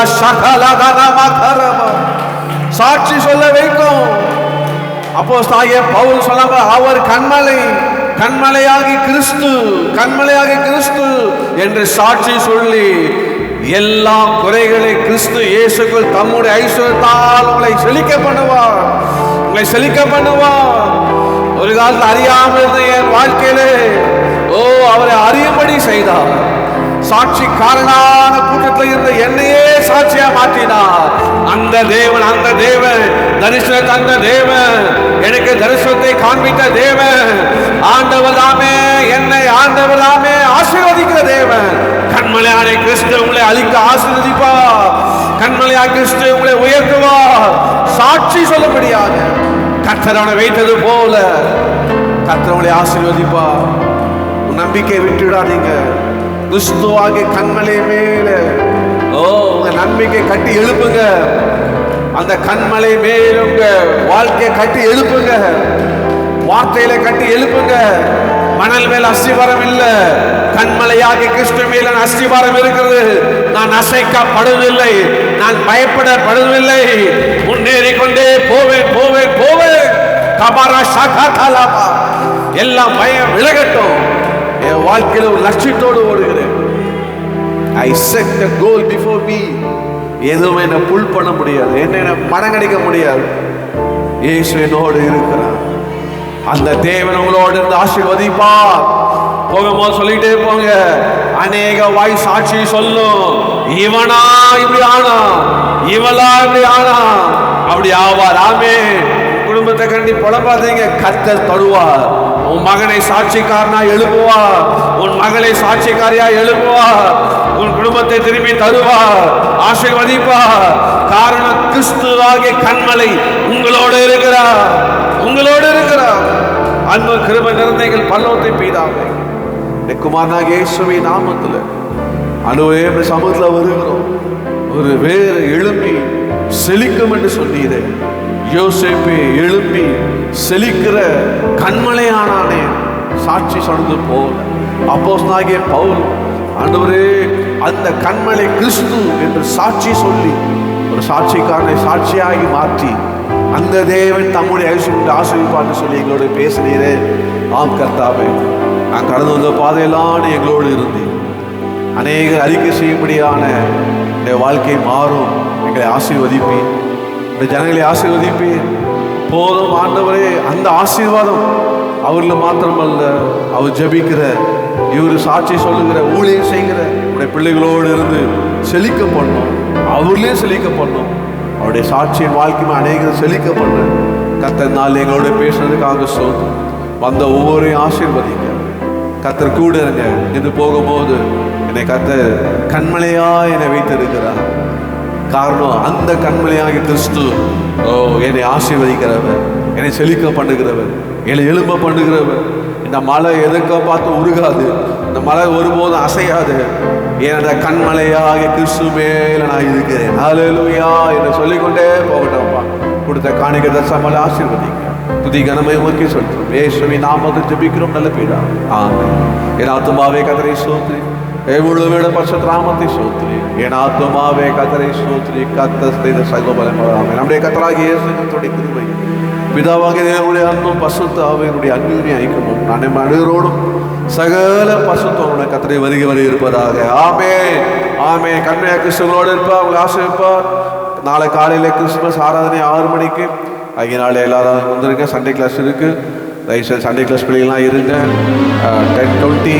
[SPEAKER 1] சாட்சி சொல்ல வைக்கும். அப்போஸ்தலனாகிய பவுல் சொன்னாங்க, அவர் கண்மலை, கண்மலையாகி கிறிஸ்து, கண்மலையாகி கிறிஸ்து என்று சாட்சி சொல்லி எல்லா குறைகளை கிறிஸ்து இயேசுக்குள் தம்முடைய ஐஸ்வர்யத்தால் உங்களை செழிக்க பண்ணுவார், உங்களை செழிக்க பண்ணுவார். ஒரு காலத்தில் அறியாமல் இருந்த என் வாழ்க்கையிலே அவரை அறியும்படி செய்தார். சாட்சிக்காரனான கூட்டத்தில் இருந்த என்னையே சாட்சியா மாற்றினார். அந்த தேவன், அந்த தேவன் தரிசனத்தை, அந்த தேவன் எனக்கு தரிசனத்தை காண்பித்த தேவன், ஆண்டவர் தாமே என்னை, ஆண்டவர் தாமே ஆசீர்வதிக்கிற தேவன். கண்மலையான கிறிஸ்து உங்களை அழிக்க ஆசீர்வதிப்பார். கண்மலையான கிறிஸ்து உங்களை உயர்த்துவார். சாட்சி சொல்லப்படியாக கர்த்தர் அவனை வைத்தது போல கர்த்தர் உங்களை ஆசீர்வதிப்பார். நம்பிக்கை விட்டுடாதீங்க. கிறிஸ்துவாகிய கண்மலை மேல உங்க நம்பிக்கை கட்டி எழுப்புங்க. அந்த கண்மலை மேல உங்க வாழ்க்கையை கட்டி எழுப்புங்க. வார்த்தையில கட்டி எழுப்புங்க. மணல் மேல் அஸ்திவாரம் இல்ல, கண்மலையாகிய கிறிஸ்து மேல அஸ்திவாரம் இருக்கிறது. நான் அசைக்கப்படுவதில்லை, நான் பயப்படப்படுவதில்லை. முன்னேறி கொண்டே போவேன், போவேன், போவேன். கபாரா ஷாகா காலாபா, எல்லாம் பயம் விலகட்டும். என் வாழ்க்கையில ஒரு லட்சியத்தோடு ஓடுகிறேன். I set the goal before me. எதுவும் என்ன புல் பண்ண முடியாது, என்ன மறங்கடிக்க முடியாது. இயேசு என்னோடு இருக்கிறார். அந்த தேவன் உங்களோடு இருந்து ஆசீர்வதிப்பார். போகும்போது சொல்லிட்டே போங்க. அநேக வாய் சாட்சி சொல்லும், இவனா இப்படி ஆனா, இவளா இப்படி ஆனா, அப்படி ஆவார். ஆமே. குடும்பத்தை கண்டி புலம்பாதீங்க. கர்த்தர் தருவார். உன் மகனை சாட்சிக்காரனா எழுப்புவார், உன் மகளை சாட்சிக்காரியா எழுப்புவார், உன் குடும்பத்தை திரும்பி தருவார், ஆசீர்வதிப்பார். காரணம் கிறிஸ்துவாகிய கண்மலை உங்களோடு இருக்கிறார், உங்களோடு இருக்கிறார். அன்பு கிருபை நிறைந்த எங்கள் பரலோகத்தை பிதாவே, குமாரனாகிய இயேசுவின் நாமத்தில் அனுவே சமூகத்தில் வருகிறோம். ஒரு வேறு எழுப்பி செழிக்கும் என்று சொன்னீரே, யோசேப்பே எழுப்பி செழிக்கிற கண்மலையானானே சாட்சி சொன்னது போல அப்போஸ்தலனாகிய பவுல், ஆண்டவரே அந்த கண்மலை கிறிஸ்து என்று சாட்சி சொல்லி ஒரு சாட்சிக்காரனை சாட்சியாகி மாற்றி அந்த தேவன் தம்முடைய ஆசீர்வாதம் சொல்லி எங்களோட பேசுனீரே. ஆம் கர்த்தாவே, நான் கடந்து வந்த பாதையெல்லாம் எங்களோடு இருந்தேன். அநேகர் அறிக்கை செய்யும்படியான இந்த வாழ்க்கை மாறும். எங்களை ஆசீர்வதிப்பேன், இந்த ஜனங்களை ஆசீர்வதிப்பேன். போதும் ஆண்டவரே, அந்த ஆசீர்வாதம் அவரில் மாத்திரமல்ல, அவர் ஜெபிக்கிற, இவர் சாட்சி சொல்லுகிற, ஊழியம் செய்கிற உடைய பிள்ளைகளோடு இருந்து செழிக்க பண்ணோம். அவர்களே செழிக்க பண்ணோம். அவருடைய சாட்சியின் வாழ்க்கையுமே அநேகரை செழிக்க பண்ண கர்த்தர் நாள் எங்களோட பேசுறதுக்காக சொல்லும். வந்த ஒவ்வொரு ஆசீர்வதிங்க. கர்த்தர் கூட இருங்க. என்று போகும்போது என்னை கர்த்தர் கண்மலையா என்னை வைத்திருக்கிறார். காரணம், அந்த கண்மலையாகி கிறிஸ்து என்னை ஆசீர்வதிக்கிறவர், என்னை செழிக்க பண்ணுகிறவர், என்னை எழும்ப பண்ணுகிறவர். இந்த மலை எதுக்க பார்த்து உருகாது, இந்த மலை ஒருபோதும் அசையாது. என்னோட கண்மலையாக கிறிஸ்து மேல நான் இருக்கிறேன். ஹல்லேலூயா என்று சொல்லிக்கொண்டே போகட்டோம்ப்பா. கொடுத்த காணிக்க தரிசனமால ஆசீர்வதிங்க. துதி கனமை உமக்கே சொல்றோம். இயேசுவின் நாமத்தில் ஜெபிக்கிறோம் நல்ல பிதா. ஆமென். என் ஆத்துமாவே கர்த்தரை ஸ்தோத்திரி, எவ்வளவு பரிசுத்த நாமத்தை ஸ்தோத்திரி. என் ஆத்துமாவே கர்த்தரை ஸ்தோத்திரி, கர்த்தர் செய்த சகல பலன்களால் நம்முடைய கர்த்தராகிய இயேசு கிறிஸ்துவின் கிருபை, பிதாவாகிய தேவனுடைய அன்பும் பரிசுத்த ஆவியினுடைய அன்பினை ஐக்கியமும் நம்ம அனைவரோடும் சகல பரிசுத்தமுள்ள கர்த்தரை வருகை வரை இருப்பதாக. ஆமென். ஆமென். கண்மையா கிறிஸ்துவோடு இருப்பார், உங்களை ஆசீர்வதிப்பார். நாளை காலையில் கிறிஸ்துமஸ் ஆராதனை 6 மணிக்கு. அதனால எல்லாரும் வந்துருங்க. சண்டே கிளாஸ் இருக்கு. தயவுசெய்து சண்டே கிளாஸ் பிள்ளைகள்லாம் இருங்க. 10:20